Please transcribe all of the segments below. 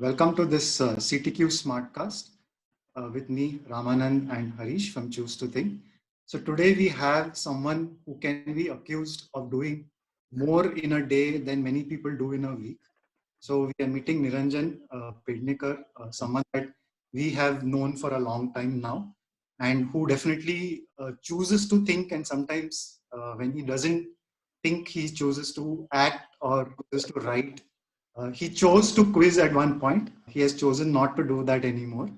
Welcome to this CTQ SmartCast with me, Ramanan and Harish from Choose to Think. So today we have someone who can be accused of doing more in a day than many people do in a week. So we are meeting Niranjan Pednekar, someone that we have known for a long time now, and who definitely chooses to think, and sometimes when he doesn't think, he chooses to act or chooses to write. He chose to quiz at one point. He has chosen not to do that anymore.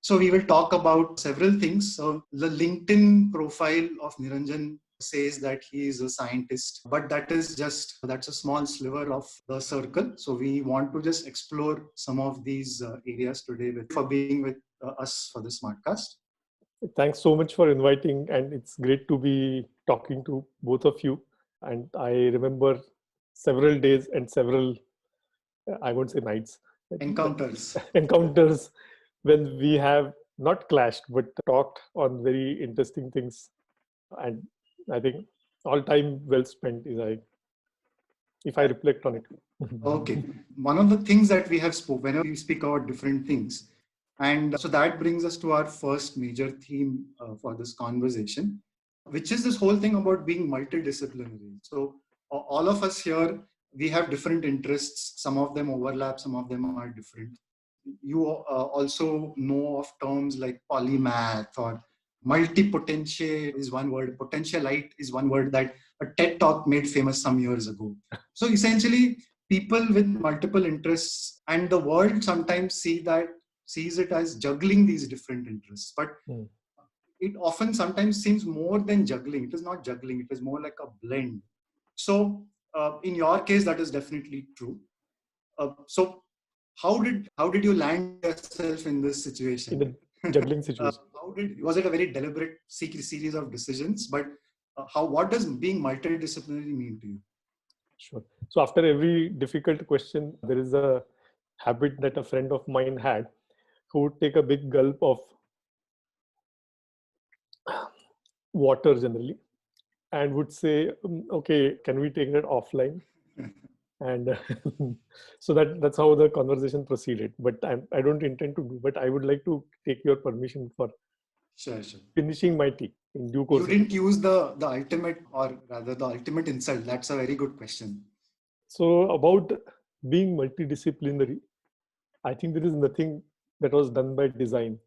So we will talk about several things. So the LinkedIn profile of Niranjan says that he is a scientist, but that's a small sliver of the circle. So we want to just explore some of these areas today for being with us for the SmartCast. Thanks so much for inviting, and it's great to be talking to both of you. And I remember several days and several, I won't say nights, Encounters. encounters when we have not clashed but talked on very interesting things. And I think all time well spent if I reflect on it. Okay. One of the things that we have spoke whenever we speak about different things, and so that brings us to our first major theme for this conversation, which is this whole thing about being multidisciplinary. So all of us here, we have different interests. Some of them overlap, some of them are different. You also know of terms like polymath or multipotentiate is one word. Potentialite is one word that a TED talk made famous some years ago. So essentially, people with multiple interests and the world sometimes sees it as juggling these different interests, but it often sometimes seems more than juggling. It is not juggling, it is more like a blend. So in your case, that is definitely true. So how did you land yourself in this situation? In the juggling situation. Was it a very deliberate series of decisions? But what does being multidisciplinary mean to you? Sure. So after every difficult question, there is a habit that a friend of mine had who would take a big gulp of water generally and would say, okay, can we take that offline? And so that's how the conversation proceeded. But I don't intend to do, but I would like to take your permission for Sure. finishing my tea in due You course. didn't use the ultimate, or rather the ultimate insult. That's a very good question. So about being multidisciplinary, I think there is nothing that was done by design.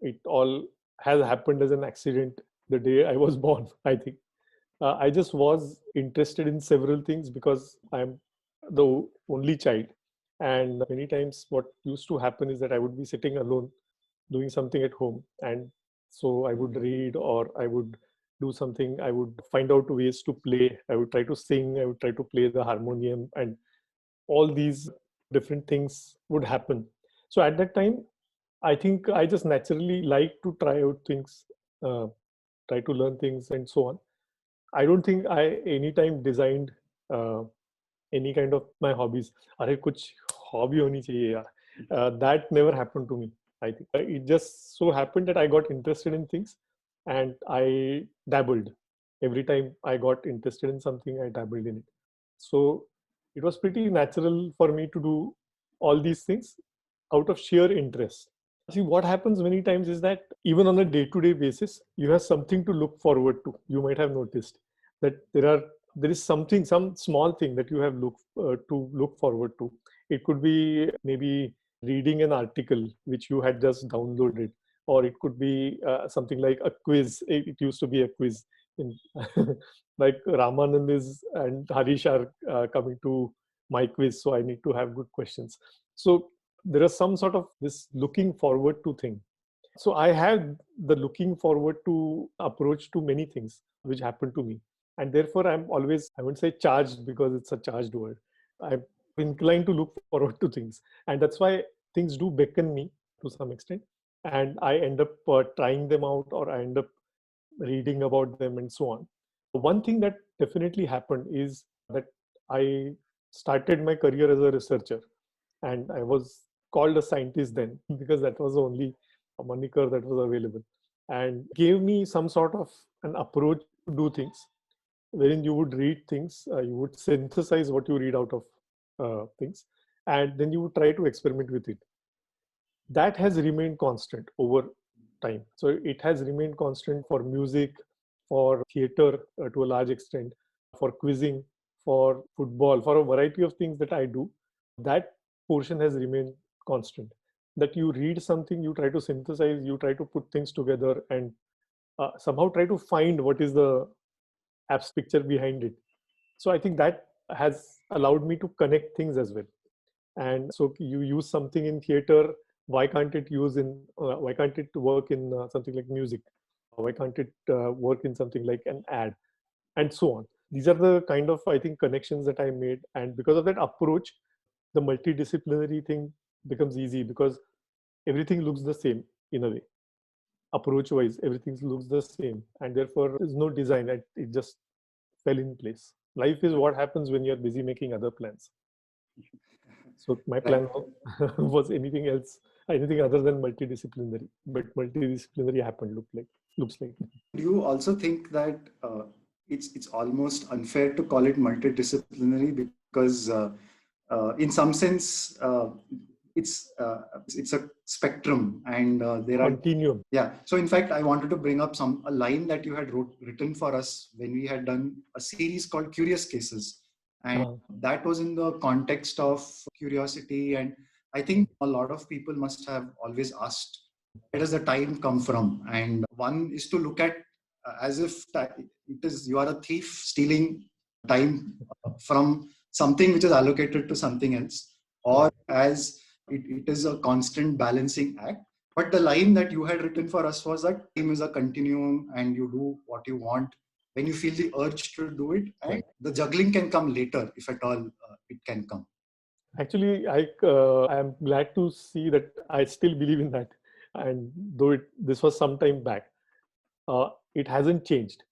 It all has happened as an accident the day I was born, I think. I just was interested in several things because I'm the only child. And many times, what used to happen is that I would be sitting alone doing something at home. And so I would read or I would do something. I would find out ways to play. I would try to sing. I would try to play the harmonium. And all these different things would happen. So at that time, I think I just naturally like to try out things, try to learn things, and so on. I don't think I anytime designed uh, any kind of my hobbies. अरे कुछ hobby होनी चाहिए यार. That never happened to me. I think it just so happened that I got interested in things, and I dabbled. Every time I got interested in something, I dabbled in it. So it was pretty natural for me to do all these things out of sheer interest. See, what happens many times is that even on a day-to-day basis, you have something to look forward to. You might have noticed that there is something, some small thing that you have to look forward to. It could be maybe reading an article which you had just downloaded, or it could be something like a quiz. It used to be a quiz. In like Ramanan and Harish are coming to my quiz, so I need to have good questions. So there is some sort of this looking forward to thing. So I had the looking forward to approach to many things which happened to me. And therefore I'm always, I wouldn't say charged because it's a charged word. I'm inclined to look forward to things. And that's why things do beckon me to some extent. And I end up trying them out, or I end up reading about them and so on. One thing that definitely happened is that I started my career as a researcher, and I was called a scientist then because that was the only moniker that was available, and gave me some sort of an approach to do things wherein you would read things, you would synthesize what you read out of things, and then you try to experiment with it. That has remained constant over time. So it has remained constant for music, for theater to a large extent, for quizzing, for football, for a variety of things that I do. That portion has remained constant. That you read something, you try to synthesize, you try to put things together and somehow try to find what is the abstract picture behind it. So I think that has allowed me to connect things as well. And so you use something in theater, why can't it work in something like music? Why can't it work in something like an ad, and so on? These are the kind of, I think, connections that I made. And because of that approach, the multidisciplinary thing becomes easy because everything looks the same in a way. Approach wise, everything looks the same, and therefore there's no design. It just fell in place. Life is what happens when you're busy making other plans. So my plan was anything other than multidisciplinary, but multidisciplinary happened. Looks like. Do you also think that it's almost unfair to call it multidisciplinary because in some sense it's a spectrum and there are Continuum. Yeah. So in fact, I wanted to bring up a line that you had written for us when we had done a series called Curious Cases. And that was in the context of curiosity. And I think a lot of people must have always asked, where does the time come from? And one is to look at as if you are a thief stealing time from something which is allocated to something else, or as it is a constant balancing act. But the line that you had written for us was that time is a continuum and you do what you want when you feel the urge to do it, and the juggling can come later if at all it can come. Actually, I am glad to see that I still believe in that. And though this was some time back, it hasn't changed.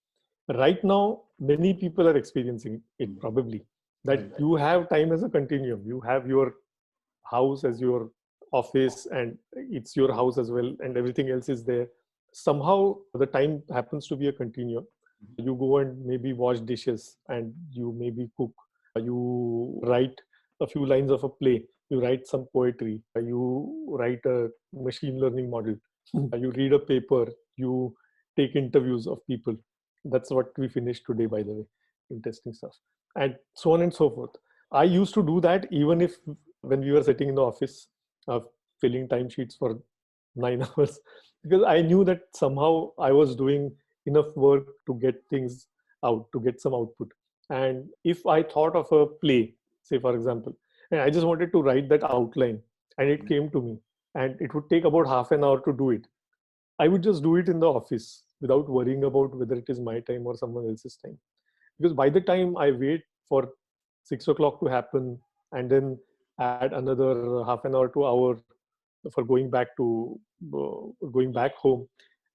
Right now, many people are experiencing it probably, that you have time as a continuum. You have your house as your office and it's your house as well, and everything else is there. Somehow the time happens to be a continuum. You go and maybe wash dishes and you maybe cook. You write a few lines of a play. You write some poetry. You write a machine learning model. You read a paper. You take interviews of people. That's what we finished today, by the way. Interesting stuff. And so on and so forth. I used to do that even if when we were sitting in the office, filling timesheets for 9 hours, because I knew that somehow I was doing enough work to get things out, to get some output. And if I thought of a play, say for example, and I just wanted to write that outline and it came to me and it would take about half an hour to do it, I would just do it in the office without worrying about whether it is my time or someone else's time. Because by the time I wait for 6 o'clock to happen and then add another half an hour to hour for going back home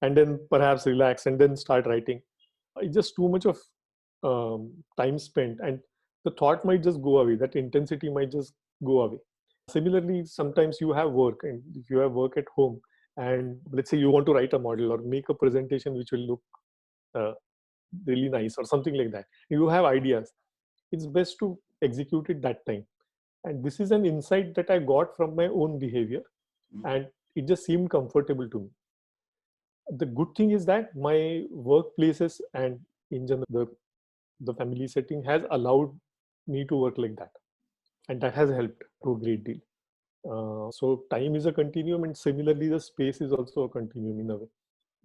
and then perhaps relax and then start writing, it's just too much of time spent and the thought might just go away. That intensity might just go away. Similarly, sometimes you have work, and if you have work at home and let's say you want to write a model or make a presentation which will look really nice or something like that, you have ideas, it's best to execute it that time. And this is an insight that I got from my own behavior and it just seemed comfortable to me. The good thing is that my workplaces and in general the family setting has allowed me to work like that, and that has helped to a great deal. So time is a continuum, and similarly the space is also a continuum in a way,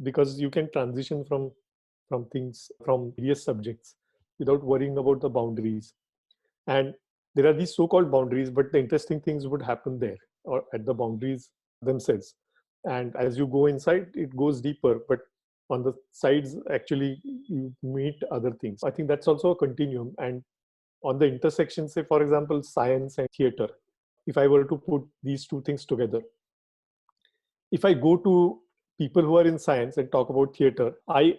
because you can transition from things, from various subjects without worrying about the boundaries. And there are these so-called boundaries, but the interesting things would happen there or at the boundaries themselves. And as you go inside, it goes deeper, but on the sides, actually, you meet other things. I think that's also a continuum. And on the intersection, say, for example, science and theater, if I were to put these two things together, if I go to people who are in science and talk about theater, I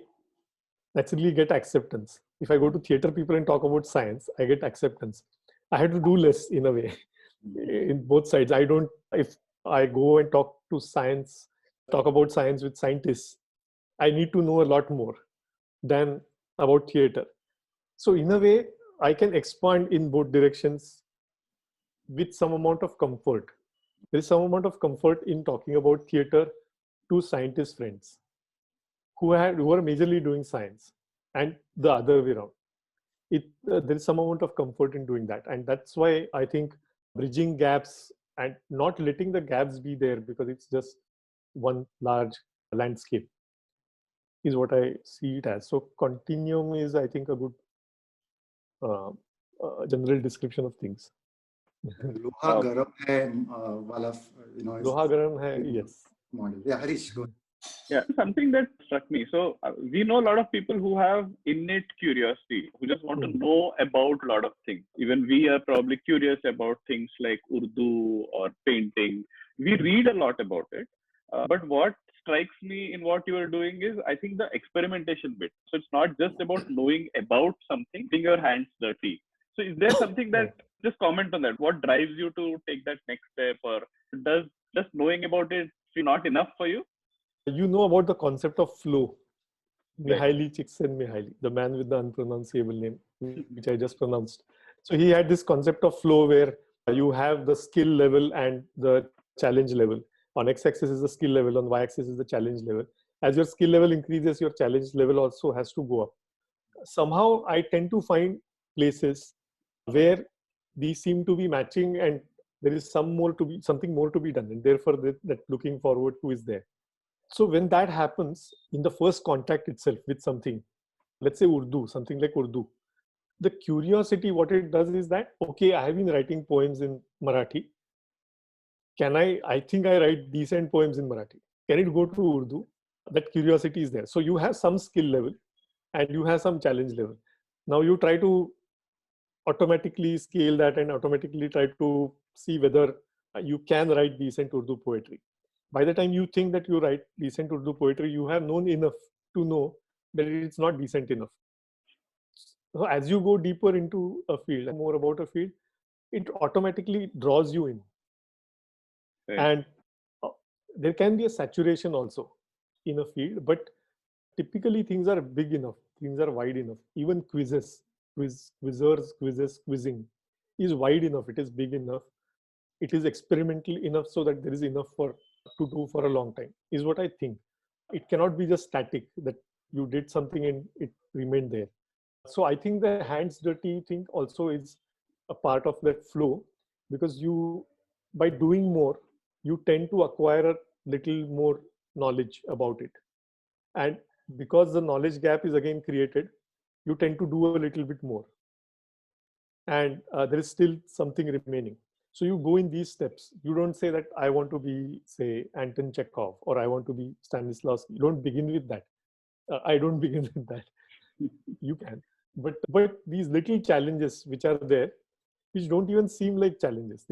naturally get acceptance. If I go to theater people and talk about science, I get acceptance. I had to do less in a way in both sides. If I go and talk about science with scientists, I need to know a lot more than about theater. So in a way, I can expand in both directions with some amount of comfort. There is some amount of comfort in talking about theater to scientist friends who are majorly doing science, and the other way around. There is some amount of comfort in doing that, and that's why I think bridging gaps and not letting the gaps be there because it's just one large landscape is what I see it as. So continuum is, I think, a good general description of things. लोहा गरम है वाला, लोहा गरम है, yes. Model. Yeah, Harish, go. Yeah, something that struck me. So we know a lot of people who have innate curiosity, who just want to know about a lot of things. Even we are probably curious about things like Urdu or painting. We read a lot about it. But what strikes me in what you are doing is, I think, the experimentation bit. So it's not just about knowing about something, getting your hands dirty. So is there something that, just comment on that, what drives you to take that next step, or does just knowing about it feel not enough for you? You know about the concept of flow. Mihaly Csikszentmihalyi, the man with the unpronounceable name, which I just pronounced. So he had this concept of flow where you have the skill level and the challenge level. On x-axis is the skill level, on y-axis is the challenge level. As your skill level increases, your challenge level also has to go up. Somehow I tend to find places where these seem to be matching and there is something more to be done, and therefore that looking forward to is there. So when that happens in the first contact itself with something, let's say Urdu, something like Urdu, the curiosity, what it does is that, okay, I have been writing poems in Marathi. I think I write decent poems in Marathi. Can it go to Urdu? That curiosity is there. So you have some skill level and you have some challenge level. Now you try to automatically scale that and automatically try to see whether you can write decent Urdu poetry. By the time you think that you write decent Urdu poetry, you have known enough to know that it's not decent enough. So as you go deeper into a field, more about a field, it automatically draws you in. Right. And there can be a saturation also in a field, but typically things are big enough, things are wide enough. Even quizzing is wide enough, it is big enough, it is experimental enough so that there is enough to do for a long time, is what I think. It cannot be just static, that you did something and it remained there. So I think the hands dirty thing also is a part of that flow, because by doing more, you tend to acquire a little more knowledge about it. And because the knowledge gap is again created, you tend to do a little bit more. And there is still something remaining. So you go in these steps. You don't say that I want to be, say, Anton Chekhov, or I want to be Stanislavski. You don't begin with that. I don't begin with that. You can. But these little challenges which are there, which don't even seem like challenges.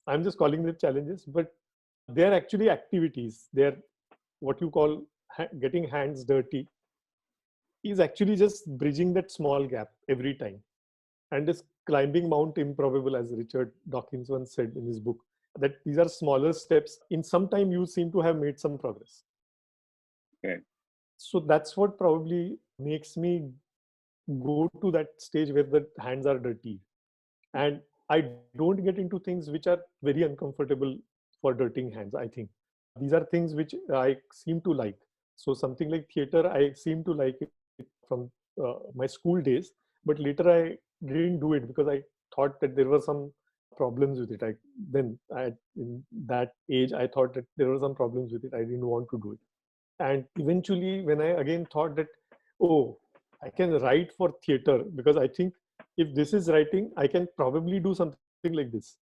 I'm just calling them challenges, but they're actually activities. They're what you call getting hands dirty, is actually just bridging that small gap every time. And this climbing Mount Improbable, as Richard Dawkins once said in his book, that these are smaller steps. In some time, you seem to have made some progress. Okay. So that's what probably makes me go to that stage where the hands are dirty. And I don't get into things which are very uncomfortable for dirtying hands, I think. These are things which I seem to like. So something like theater, I seem to like it from my school days, but later I didn't do it because I thought that there were some problems with it. In that age, I thought that there were some problems with it. I didn't want to do it. And eventually, when I again thought that, oh, I can write for theater, because I think if this is writing, I can probably do something like this,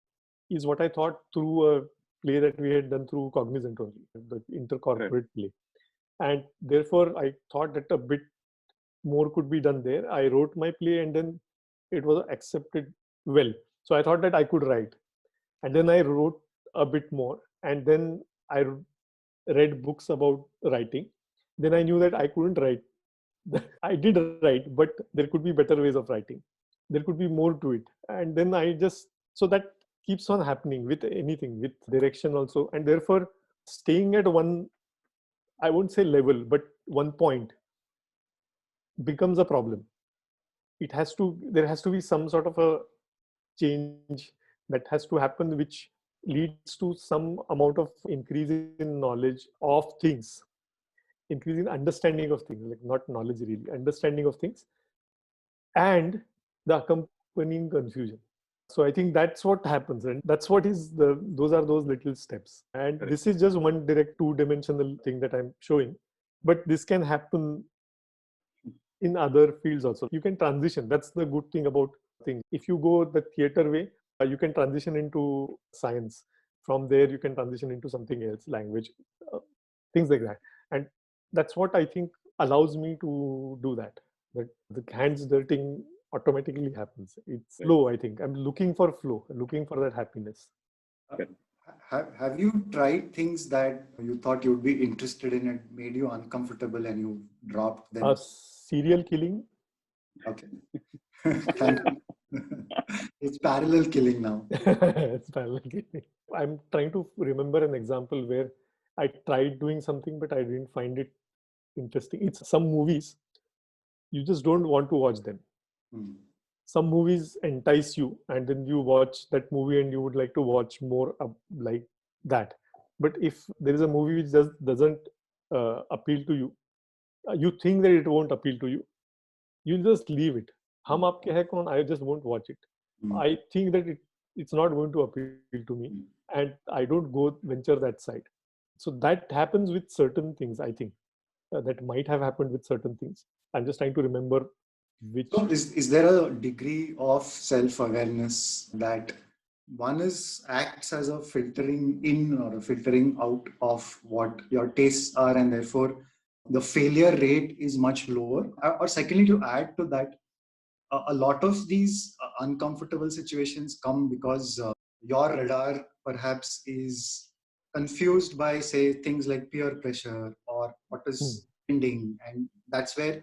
is what I thought through a play that we had done through Cognizant only, the intercorporate play. And therefore, I thought that a bit more could be done there. I wrote my play and then it was accepted well. So I thought that I could write. And then I wrote a bit more. And then I read books about writing. Then I knew that I couldn't write. I did write, but there could be better ways of writing. There could be more to it. And then so that keeps on happening with anything, with direction also. And therefore, staying at one, I won't say level, but one point becomes a problem. There has to be some sort of a change that has to happen, which leads to some amount of increase in knowledge of things, increase in understanding of things, like not knowledge really, understanding of things, and the accompanying confusion. So I think that's what happens, and that's what is those are those little steps. And this is just one direct two-dimensional thing that I'm showing, but this can happen in other fields also. You can transition. That's the good thing about things. If you go the theater way, you can transition into science. From there, you can transition into something else, language, things like that. And that's what I think allows me to do that. That the hands dirtying automatically happens. It's flow, I think. I'm looking for flow, looking for that happiness. Have you tried things that you thought you'd be interested in and made you uncomfortable and you dropped them? Serial killing. Okay. Thank you. It's parallel killing now. It's parallel killing. I'm trying to remember an example where I tried doing something, but I didn't find it interesting. It's some movies, you just don't want to watch them. Some movies entice you, and then you watch that movie and you would like to watch more like that. But if there is a movie which doesn't appeal to you, you think that it won't appeal to you, you just leave it. Hum aapke hai kaun? I just won't watch it. I think that it's not going to appeal to me, and I don't go venture that side. So that happens with certain things, I think. That might have happened with certain things. I'm just trying to remember which. So is there a degree of self-awareness that one acts as a filtering in or a filtering out of what your tastes are, and therefore the failure rate is much lower? Or secondly, to add to that, a lot of these uncomfortable situations come because your radar perhaps is confused by, say, things like peer pressure or what is trending, and that's where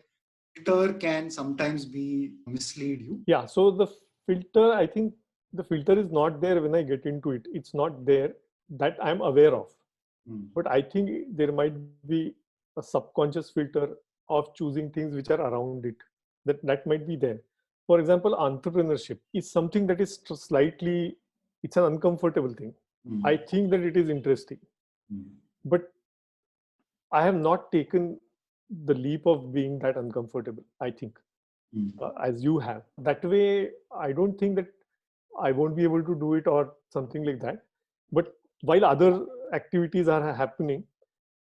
filter can sometimes be mislead you. Yeah, so the filter, I think the filter is not there when I get into it. It's not there that I'm aware of. But I think there might be a subconscious filter of choosing things which are around it. That might be there. For example, entrepreneurship is something that is slightly, it's an uncomfortable thing. I think that it is interesting. But I have not taken the leap of being that uncomfortable, I think, as you have. That way, I don't think that I won't be able to do it or something like that. But while other activities are happening,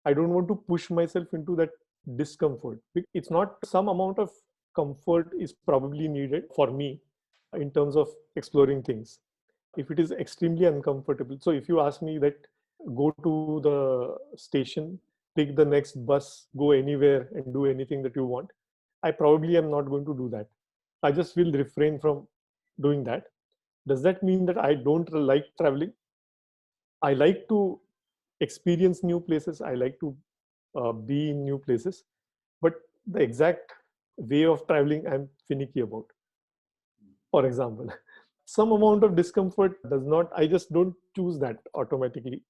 I don't want to push myself into that discomfort. It's not, some amount of comfort is probably needed for me in terms of exploring things. If it is extremely uncomfortable, so if you ask me that, go to the station, take the next bus, go anywhere and do anything that you want, I probably am not going to do that. I just will refrain from doing that. Does that mean that I don't like traveling? I like to experience new places. I like to be in new places. But the exact way of traveling, I'm finicky about. For example, some amount of discomfort does not, I just don't choose that automatically,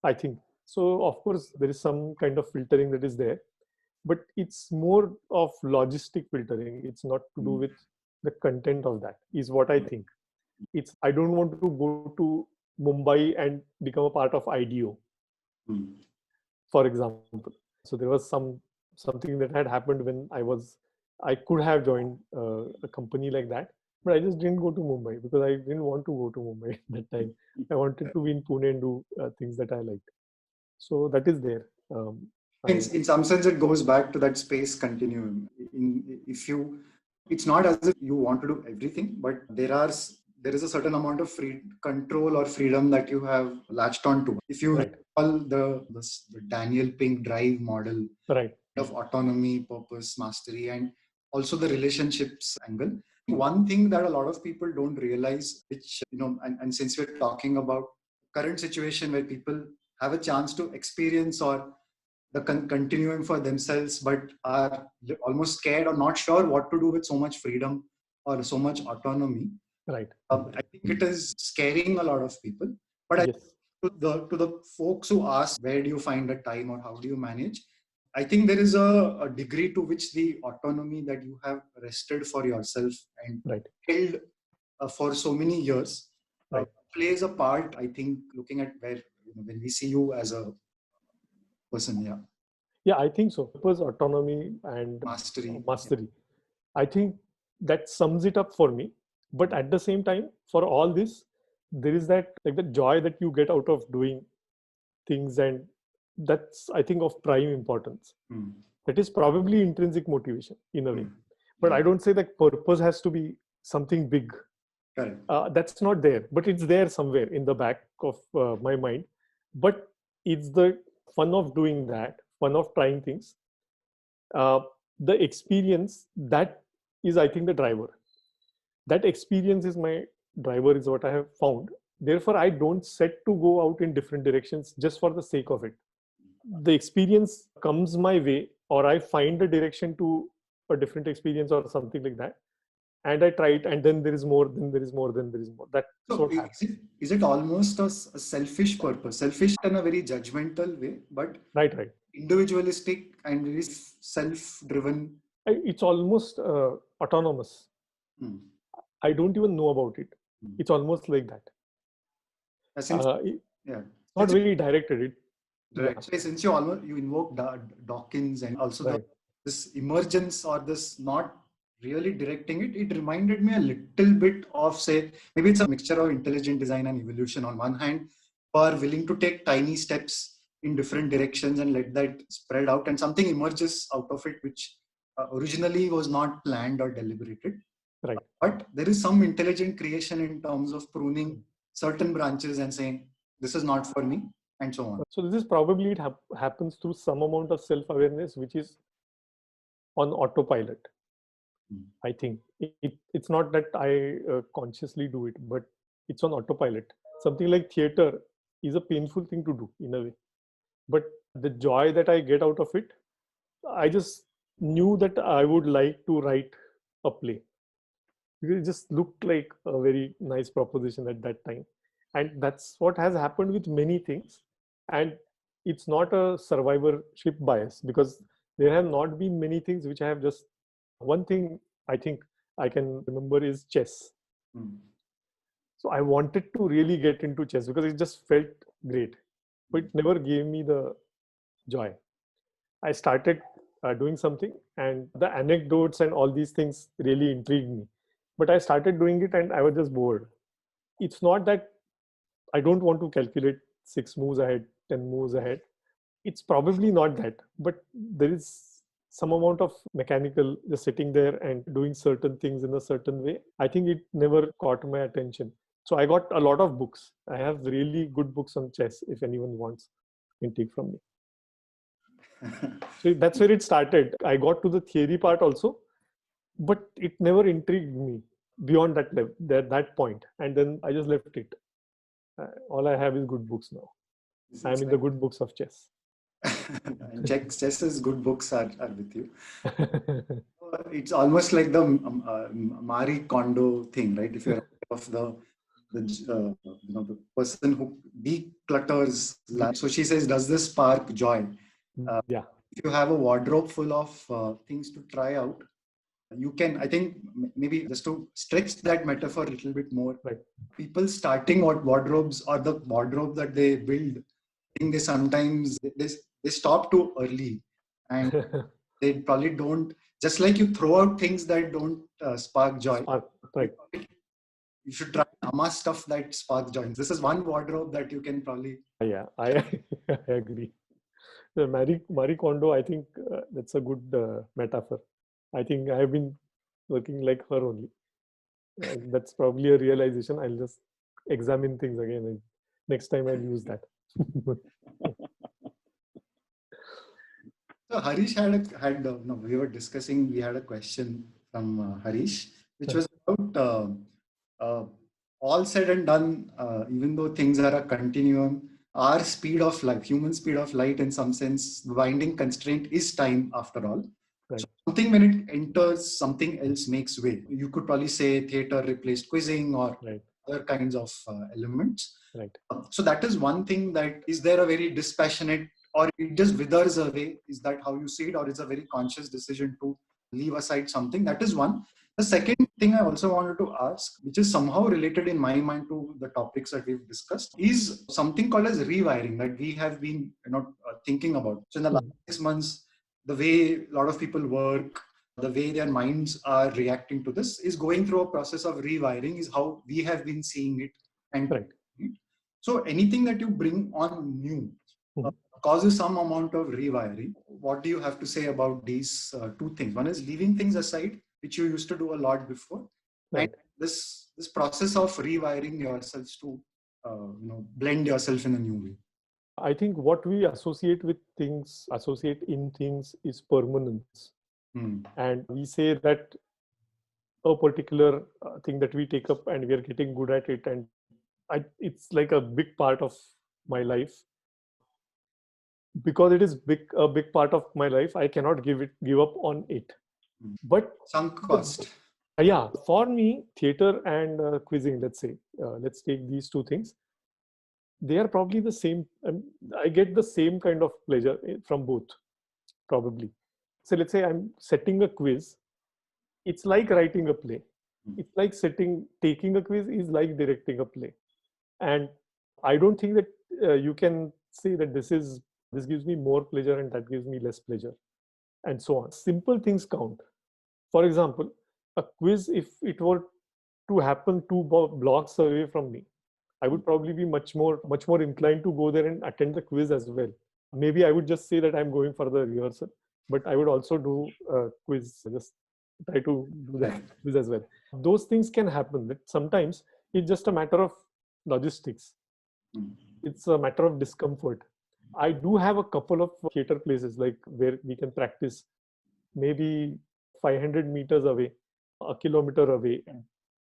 I think. So of course, there is some kind of filtering that is there, but it's more of logistic filtering. It's not to do with the content of that, is what I think. It's, I don't want to go to Mumbai and become a part of IDEO, for example. So there was something that had happened when I could have joined a company like that, but I just didn't go to Mumbai because I didn't want to go to Mumbai at that time. I wanted to be in Pune and do things that I liked. So that is there. In some sense, it goes back to that space continuum. It's not as if you want to do everything, but there is a certain amount of free control or freedom that you have latched onto. If you recall the Daniel Pink drive model of autonomy, purpose, mastery, and also the relationships angle. One thing that a lot of people don't realize, which, and since we're talking about current situation where people have a chance to experience or the continuum for themselves, but are almost scared or not sure what to do with so much freedom or so much autonomy. I think it is scaring a lot of people. But to the folks who ask, where do you find the time or how do you manage? I think there is a degree to which the autonomy that you have wrested for yourself and held for so many years plays a part, I think, looking at where, when we see you as a person. Yeah, I think so. It was autonomy and mastery. I think that sums it up for me. But at the same time, for all this, there is that like the joy that you get out of doing things, and that's, I think, of prime importance. That is probably intrinsic motivation in a way. But I don't say that purpose has to be something big. That's not there, but it's there somewhere in the back of my mind. But it's the fun of doing that, fun of trying things. The experience, that is, I think, the driver. That experience is my driver, is what I have found. Therefore, I don't set to go out in different directions just for the sake of it. The experience comes my way, or I find a direction to a different experience or something like that. And I try it, and then there is more, then there is more, then there is more. That's what happens. Is it almost a selfish purpose? Selfish in a very judgmental way, but right. Individualistic and very self-driven. It's almost autonomous. I don't even know about it. It's almost like that. It's not very directed. Since you invoke Dawkins and also this emergence, or this not really directing it, it reminded me a little bit of, say, maybe it's a mixture of intelligent design and evolution. On one hand, you are willing to take tiny steps in different directions and let that spread out, and something emerges out of it which originally was not planned or deliberated. Right. But there is some intelligent creation in terms of pruning certain branches and saying, this is not for me, and so on. So this is probably, it happens through some amount of self-awareness, which is on autopilot. I think it's not that I consciously do it, but it's on autopilot. Something like theater is a painful thing to do in a way. But the joy that I get out of it, I just knew that I would like to write a play. It just looked like a very nice proposition at that time. And that's what has happened with many things. And it's not a survivorship bias, because there have not been many things which I have just... One thing I think I can remember is chess. So I wanted to really get into chess because it just felt great, but it never gave me the joy. I started doing something, and the anecdotes and all these things really intrigued me. But I started doing it and I was just bored. It's not that I don't want to calculate 6 moves ahead, 10 moves ahead. It's probably not that, but there is some amount of mechanical, just sitting there and doing certain things in a certain way. I think it never caught my attention. So I got a lot of books. I have really good books on chess if anyone wants, can take from me. So that's where it started. I got to the theory part also, but it never intrigued me beyond that level, that point. And then I just left it. All I have is good books now. I'm in the good books of chess. Chess's good books are with you. It's almost like the Marie Kondo thing, right? If you're of the person who declutters life. So she says, does this spark joy? If you have a wardrobe full of things to try out, you can, I think, maybe just to stretch that metaphor a little bit more, people starting wardrobes, or the wardrobe that they build, I think they sometimes they stop too early, and they probably don't. Just like you throw out things that don't spark joy, you should try to amass stuff that sparks joy. This is one wardrobe that you can probably... Yeah, I agree. Marie Kondo, I think that's a good metaphor. I think I have been working like her only. That's probably a realization. I'll just examine things again, and next time I'll use that. So Harish we were discussing, we had a question from Harish, which was about all said and done, even though things are a continuum, our speed of light, human speed of light, in some sense, the binding constraint is time after all. So something, when it enters, something else makes way. You could probably say theater replaced quizzing, or other kinds of elements. So that is one thing. That is there a very dispassionate, or it just withers away? Is that how you see it, or it's a very conscious decision to leave aside something? That is one. The second thing I also wanted to ask, which is somehow related in my mind to the topics that we've discussed, is something called as rewiring that we have been thinking about. So in the last 6 months, the way a lot of people work, the way their minds are reacting to this is going through a process of rewiring, is how we have been seeing it. And Right. So anything that you bring on new causes some amount of rewiring. What do you have to say about these two things? One is leaving things aside, which you used to do a lot before, Right. and this process of rewiring yourselves to blend yourself in a new way. I think what we associate in things is permanence. And we say that a particular thing that we take up and we are getting good at it, and it's like a big part of my life. Because it is a big part of my life, I cannot give up on it. But sunk cost. Yeah, for me, theater and quizzing, let's take these two things. They are probably the same. I get the same kind of pleasure from both, probably. So let's say I'm setting a quiz. It's like writing a play. It's like taking a quiz is like directing a play. And I don't think that you can say that this gives me more pleasure and that gives me less pleasure, and so on. Simple things count. For example, a quiz, if it were to happen 2 blocks away from me, I would probably be much more inclined to go there and attend the quiz as well. Maybe I would just say that I'm going for the rehearsal, but I would also do a quiz, just try to do that quiz as well. Those things can happen. But sometimes it's just a matter of logistics. It's a matter of discomfort. I do have a couple of theater places like where we can practice, maybe 500 meters away, a kilometer away,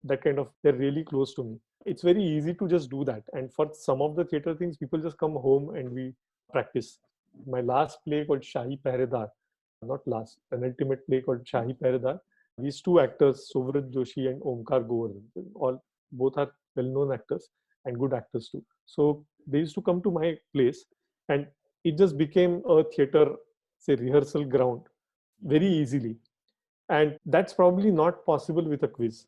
that kind of, they're really close to me. It's very easy to just do that. And for some of the theater things, people just come home and we practice. My last play called Shahi Pehredar, an ultimate play called Shahi Pehredar. These two actors, Suvrat Joshi and Omkar Govardhan, both are well-known actors and good actors too. So they used to come to my place, and it just became a theater, say, rehearsal ground very easily. And that's probably not possible with a quiz.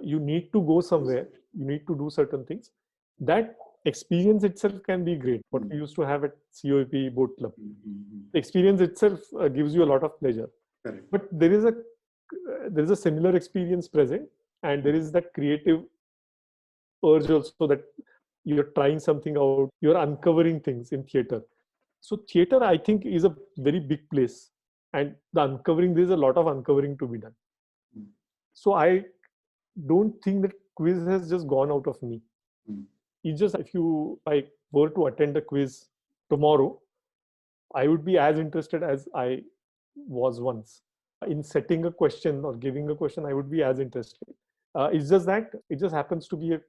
You need to go somewhere, you need to do certain things. That experience itself can be great. What we used to have at COEP Boat Club. The experience itself gives you a lot of pleasure. But there is a similar experience present, and there is that creative urge also that you're trying something out, you're uncovering things in theater. So theater, I think, is a very big place, and there's a lot of uncovering to be done. So I don't think that quiz has just gone out of me. It's just, if I were to attend a quiz tomorrow, I would be as interested as I was once. In setting a question or giving a question, I would be as interested. It's just that it just happens to be a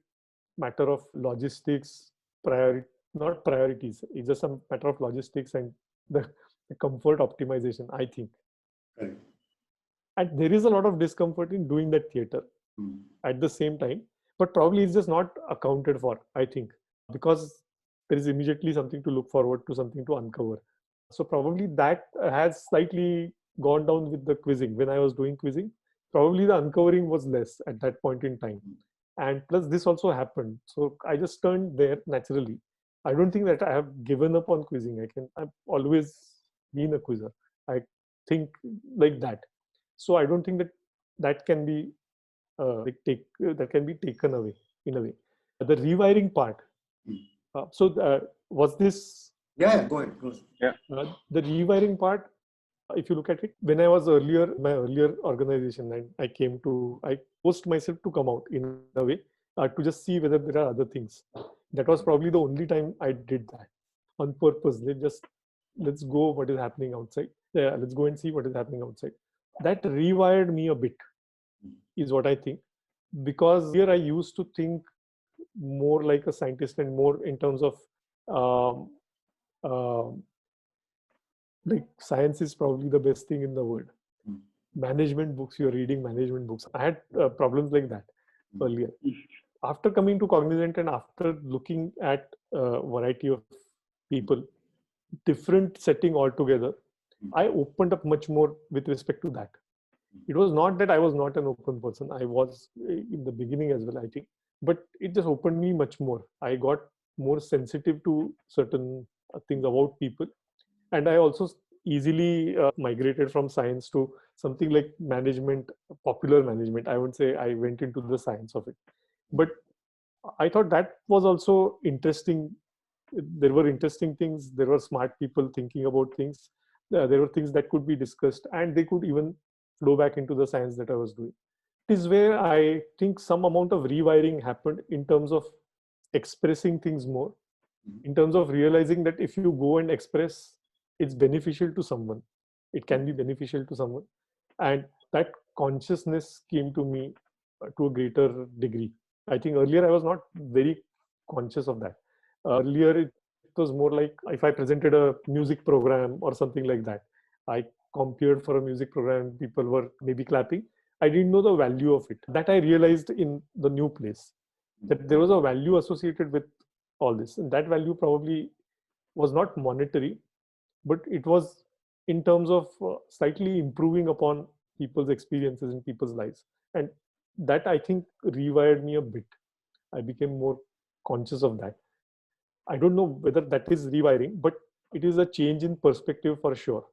matter of logistics, not priorities. It's just a matter of logistics and the comfort optimization, I think. Right. And there is a lot of discomfort in doing that theater at the same time, but probably it's just not accounted for, I think, because there is immediately something to look forward to, something to uncover. So probably that has slightly gone down with the quizzing. When I was doing quizzing, probably the uncovering was less at that point in time. And plus this also happened. So I just turned there naturally. I don't think that I have given up on quizzing. I've always been a quizzer. I think like that. So I don't think that can be taken away in a way. The rewiring part. Was this? Yeah, go ahead. Yeah. The rewiring part, if you look at it, when I was my earlier organization, and I forced myself to come out in a way to just see whether there are other things. That was probably the only time I did that on purpose. Let's go what is happening outside. Yeah, let's go and see what is happening outside. That rewired me a bit, is what I think. Because here I used to think more like a scientist and more in terms of like science is probably the best thing in the world. Management books, you're reading management books. I had problems like that earlier. After coming to Cognizant and after looking at a variety of people, different setting altogether, I opened up much more with respect to that. It was not that I was not an open person. I was in the beginning as well, I think. But it just opened me much more. I got more sensitive to certain things about people. And I also easily migrated from science to something like management, popular management. I would say I went into the science of it. But I thought that was also interesting. There were interesting things. There were smart people thinking about things. There were things that could be discussed, and they could even flow back into the science that I was doing. It is where I think some amount of rewiring happened in terms of expressing things more, in terms of realizing that if you go and express, it's beneficial to someone. It can be beneficial to someone. And that consciousness came to me to a greater degree. I think earlier I was not very conscious of that. Earlier it was more like if I presented a music program or something like that, I compared for a music program, people were maybe clapping. I didn't know the value of it. That I realized in the new place, that there was a value associated with all this. And that value probably was not monetary, but it was in terms of slightly improving upon people's experiences in people's lives. And that I think rewired me a bit. I became more conscious of that. I don't know whether that is rewiring, but it is a change in perspective for sure.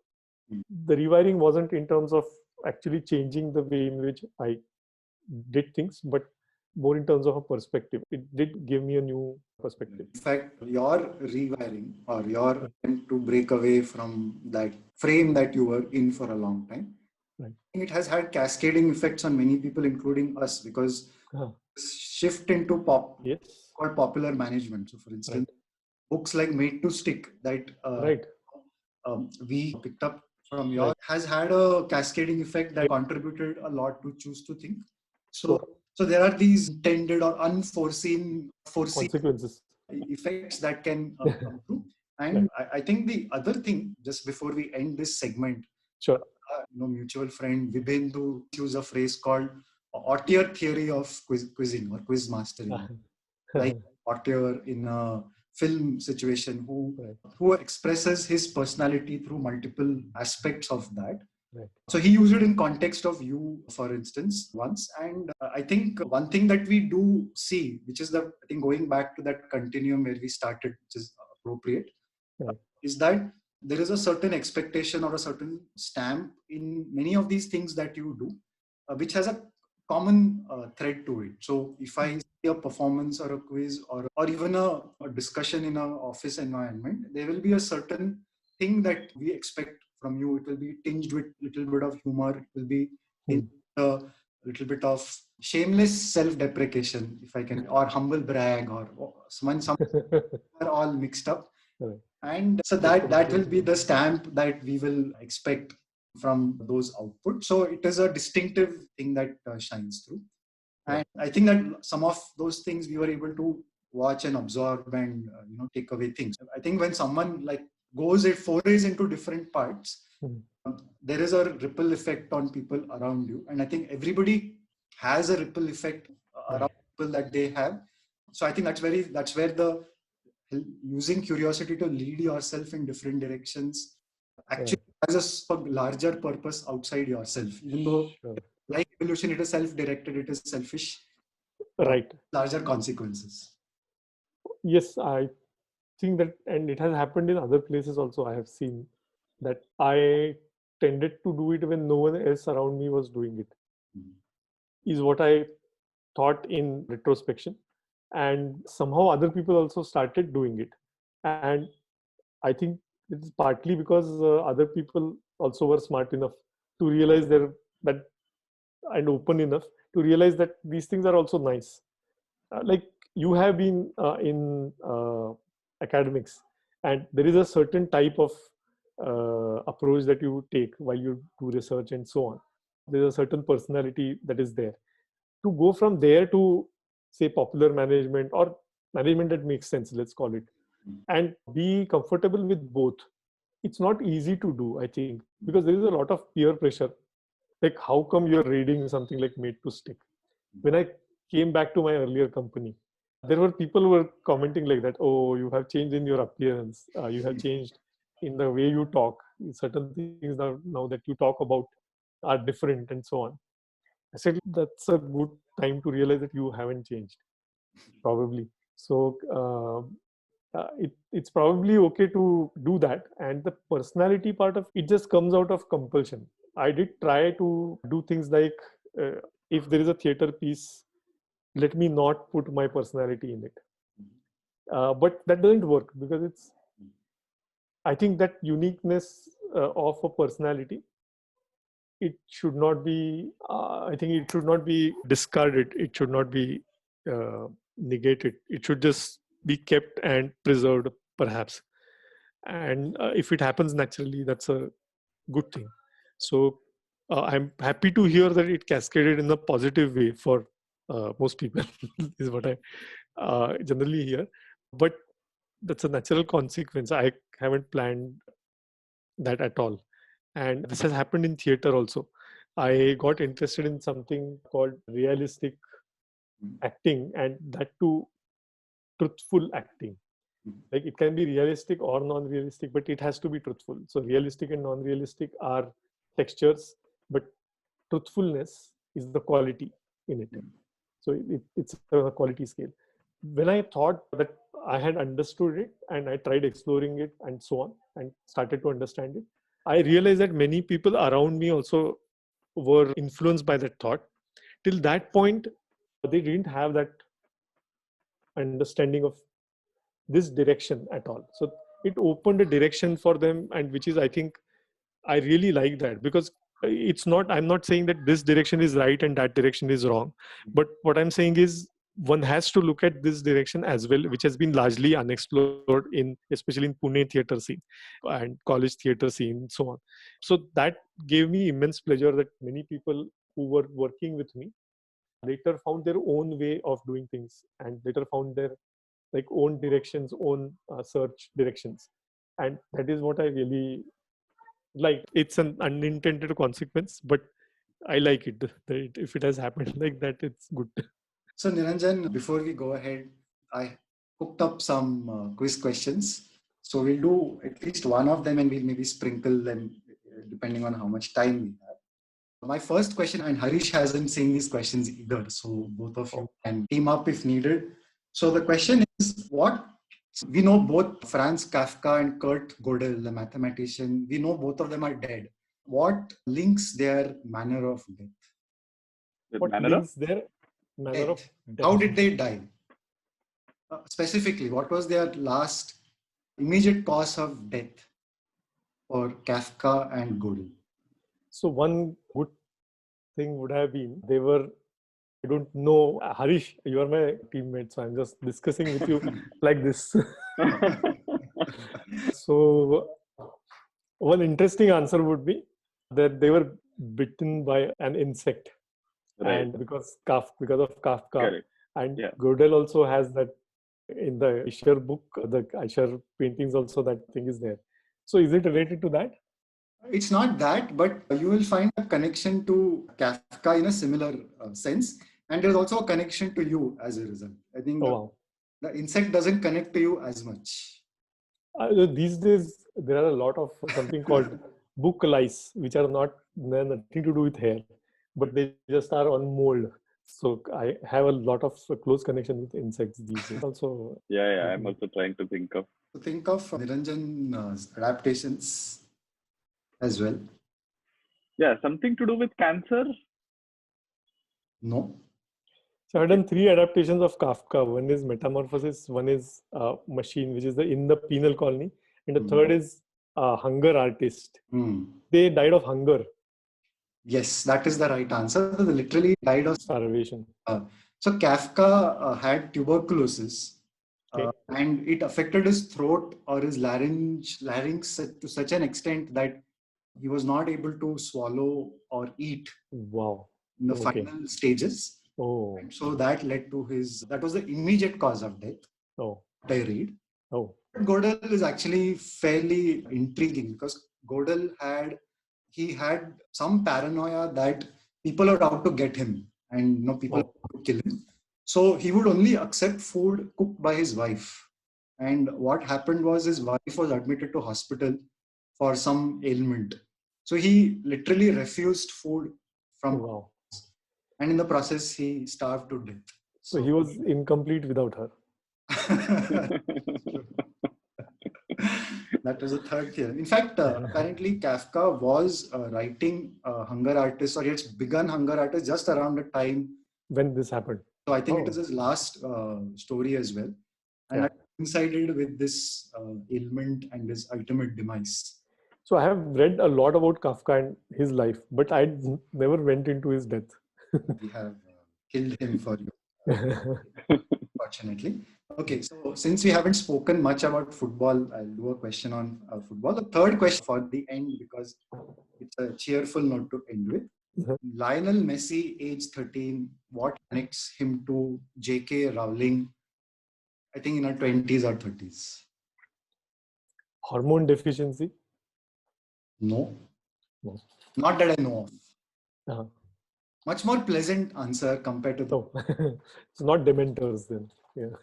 The rewiring wasn't in terms of actually changing the way in which I did things, but more in terms of a perspective. It did give me a new perspective. In fact, your rewiring or your attempt to break away from that frame that you were in for a long time, right, it has had cascading effects on many people, including us, because shift into called popular management. So, for instance, books like Made to Stick that we picked up from yours has had a cascading effect that contributed a lot to Choose to Think. So there are these intended or unforeseen consequences, effects that can come through. And I think the other thing, just before we end this segment, mutual friend Vibhendu used a phrase called auteur theory of quizzing or quiz mastering. Like auteur in a film situation who expresses his personality through multiple aspects of that. So he used it in context of you, for instance, once. And I think one thing that we do see, which is I think going back to that continuum where we started, which is appropriate, is that there is a certain expectation or a certain stamp in many of these things that you do, which has a common thread to it. So if I see a performance or a quiz or even a discussion in an office environment, there will be a certain thing that we expect from you. It will be tinged with a little bit of humor. It will be in a little bit of shameless self-deprecation, if I can, or humble brag, or some are all mixed up. And so that will be the stamp that we will expect from those outputs. So it is a distinctive thing that shines through. And I think that some of those things we were able to watch and absorb and take away things. I think when someone forays into different parts, there is a ripple effect on people around you. And I think everybody has a ripple effect around people that they have. So I think that's where the using curiosity to lead yourself in different directions actually has a larger purpose outside yourself. Even though like evolution, it is self-directed, it is selfish. Larger consequences. Yes, I think that, and it has happened in other places also. I have seen that I tended to do it when no one else around me was doing it. Is what I thought in retrospection. And somehow other people also started doing it. And I think it's partly because other people also were smart enough to realize that and open enough to realize that these things are also nice. Like you have been in academics, and there is a certain type of approach that you take while you do research and so on. There's a certain personality that is there. To go from there to say popular management or management that makes sense, let's call it, and be comfortable with both. It's not easy to do, I think, because there is a lot of peer pressure. Like, how come you're reading something like Made to Stick? When I came back to my earlier company, there were people who were commenting like that, oh, you have changed in your appearance, you have changed in the way you talk, certain things now that you talk about are different and so on. I said, that's a good time to realize that you haven't changed, probably. So it's probably okay to do that. And the personality part of it just comes out of compulsion. I did try to do things like, if there is a theater piece, let me not put my personality in it. But that doesn't work, because I think that uniqueness of a personality, it should not be, I think it should not be discarded. It should not be negated. It should just be kept and preserved, perhaps. And if it happens naturally, that's a good thing. So I'm happy to hear that it cascaded in a positive way for most people, is what I generally hear. But that's a natural consequence. I haven't planned that at all. And this has happened in theater also. I got interested in something called realistic acting, and that too, truthful acting. Like, it can be realistic or non-realistic, but it has to be truthful. So realistic and non-realistic are textures, but truthfulness is the quality in it. So it's a quality scale. When I thought that I had understood it, and I tried exploring it and so on, and started to understand it, I realized that many people around me also were influenced by that thought. Till that point, they didn't have that understanding of this direction at all. So it opened a direction for them, and which is, I think, I really like that, because it's not, I'm not saying that this direction is right and that direction is wrong. But what I'm saying is, one has to look at this direction as well, which has been largely unexplored in, especially in Pune theater scene and college theater scene, so on. So that gave me immense pleasure that many people who were working with me later found their own way of doing things, and later found their like own directions, own search directions. And that is what I really like. It's an unintended consequence, but I like it. If it has happened like that, it's good. So Niranjan, before we go ahead, I hooked up some quiz questions. So we'll do at least one of them, and we'll maybe sprinkle them depending on how much time we have. My first question, and Harish hasn't seen these questions either, so both of you can team up if needed. So the question is, what we know both Franz Kafka and Kurt Gödel, the mathematician, we know both of them are dead. What links their manner of death? What links their manner of death? How did they die? Specifically, what was their last immediate cause of death for Kafka and Gödel? So one good thing would have been, they were, I don't know, Harish, you are my teammate, so I'm just discussing with you like this. So one interesting answer would be that they were bitten by an insect. Right. And because of Kafka. Correct. And Gödel also has that in the Aisher book, the Aisher paintings also, that thing is there. So is it related to that? It's not that, but you will find a connection to Kafka in a similar sense. And there's also a connection to you as a result. I think the insect doesn't connect to you as much. These days, there are a lot of something called book lice, which are nothing to do with hair, but they just are on mold. So I have a lot of close connection with insects these days. Also, I'm also trying to think of. Think of Niranjan's adaptations as well. Yeah, something to do with cancer? No. So I've done 3 adaptations of Kafka. One is Metamorphosis, one is Machine, which is in the penal colony, and the third is Hunger Artist. They died of hunger. Yes, that is the right answer. They literally died of starvation. So Kafka had tuberculosis, and it affected his throat or his larynx to such an extent that he was not able to swallow or eat. Wow. In the final stages. Oh. So that led to that was the immediate cause of death. Oh. I read. Oh. Gödel is actually fairly intriguing, because Gödel had some paranoia that people are out to get him, and people are out to kill him. So he would only accept food cooked by his wife. And what happened was, his wife was admitted to hospital for some ailment. So he literally refused food from, Wow. and in the process, he starved to death. So he was incomplete without her. That was the third theory. In fact, apparently Kafka was writing Hunger Artist, or he had begun Hunger Artist just around the time when this happened. So I think it is his last story as well. And that coincided with this ailment and his ultimate demise. So I have read a lot about Kafka and his life, but I never went into his death. We have killed him for you, fortunately. Okay, so since we haven't spoken much about football, I'll do a question on football. The third question for the end, because it's a cheerful note to end with. Lionel Messi, age 13, what connects him to J.K. Rowling, I think in her 20s or 30s? Hormone deficiency? No. Not that I know of. Uh-huh. Much more pleasant answer compared to the... No, it's not Dementors then. Yeah.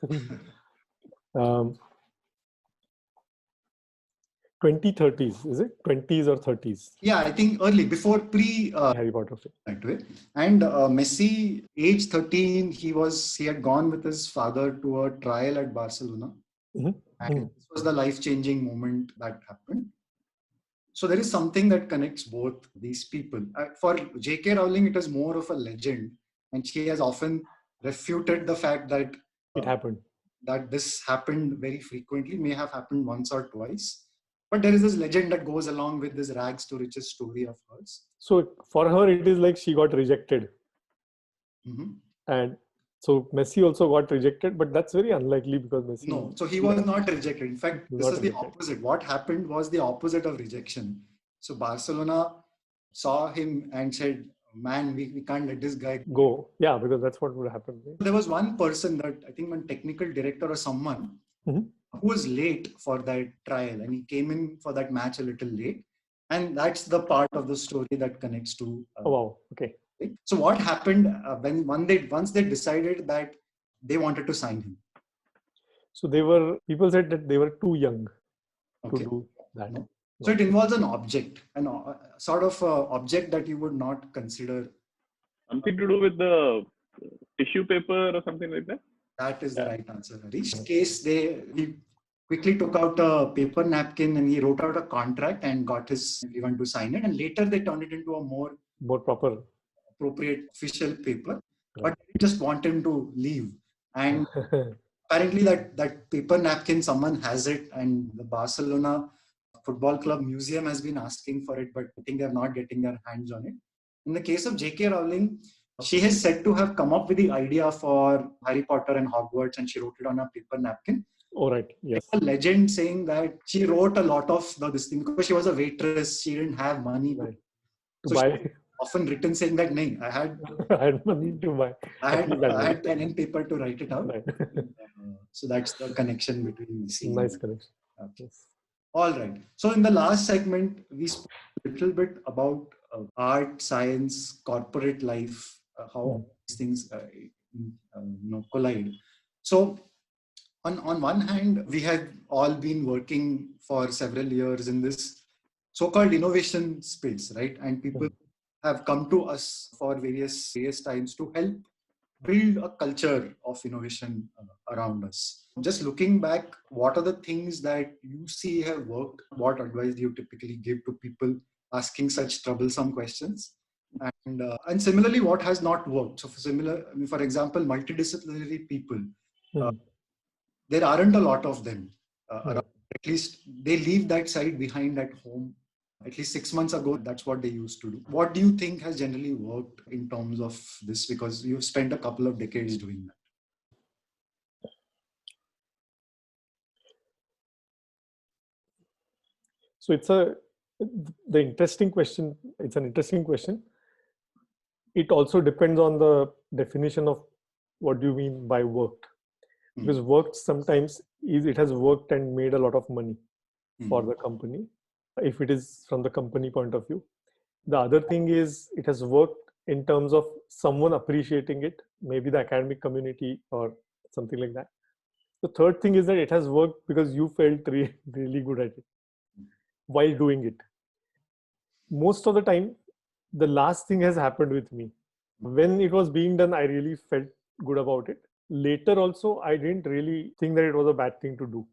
2030s, is it? 20s or 30s? Yeah, I think early, before Harry Potter. That way. And Messi, age 13, he had gone with his father to a trial at Barcelona. And this was the life-changing moment that happened. So there is something that connects both these people. For J.K. Rowling, it is more of a legend. And she has often refuted the fact that it happened. That this happened very frequently, may have happened once or twice. But there is this legend that goes along with this rags to riches story of hers. So for her, it is like she got rejected. And so Messi also got rejected, but that's very unlikely because Messi... No, so he was not rejected. In fact, this is the opposite. What happened was the opposite of rejection. So Barcelona saw him and said, man, we can't let this guy go. Yeah, because that's what would happen. There was one person that I think one technical director or someone who was late for that trial, and he came in for that match a little late. And that's the part of the story that connects to... oh, wow. Okay. So what happened once they decided that they wanted to sign him? So people said that they were too young to do that. No. So it involves an object, sort of object that you would not consider. Something to do with the tissue paper or something like that? That is the right answer, Harish. In this case, he quickly took out a paper napkin and he wrote out a contract and got everyone to sign it. And later they turned it into a more proper, appropriate official paper. But they just want him to leave. And apparently that paper napkin, someone has it, and the Barcelona Football Club Museum has been asking for it, but I think they're not getting their hands on it. In the case of J.K. Rowling, she is said to have come up with the idea for Harry Potter and Hogwarts, and she wrote it on a paper napkin. Oh, right. Yes. There's a legend saying that she wrote a lot of this thing because she was a waitress. She didn't have money to buy. She often written saying that, "Nay, I had money to buy. I had pen and paper to write it out." Right. So that's the connection between Messi. Nice connection. Okay. Yes. All right. So in the last segment, we spoke a little bit about art, science, corporate life, how these things collide. So on one hand, we have all been working for several years in this so-called innovation space, right? And people have come to us for various times to help build a culture of innovation around us. Just looking back, what are the things that you see have worked? What advice do you typically give to people asking such troublesome questions? And similarly, what has not worked? So for example, multidisciplinary people, there aren't a lot of them. At least they leave that side behind at home. At least 6 months ago, that's what they used to do. What do you think has generally worked in terms of this? Because you've spent a couple of decades doing that. So it's an interesting question. It also depends on the definition of what do you mean by worked. Because worked sometimes it has worked and made a lot of money for the company, if it is from the company point of view. The other thing is it has worked in terms of someone appreciating it, maybe the academic community or something like that. The third thing is that it has worked because you felt really good at it while doing it. most of the time, the last thing has happened with me. When it was being done, I really felt good about it. Later also, I didn't really think that it was a bad thing to do.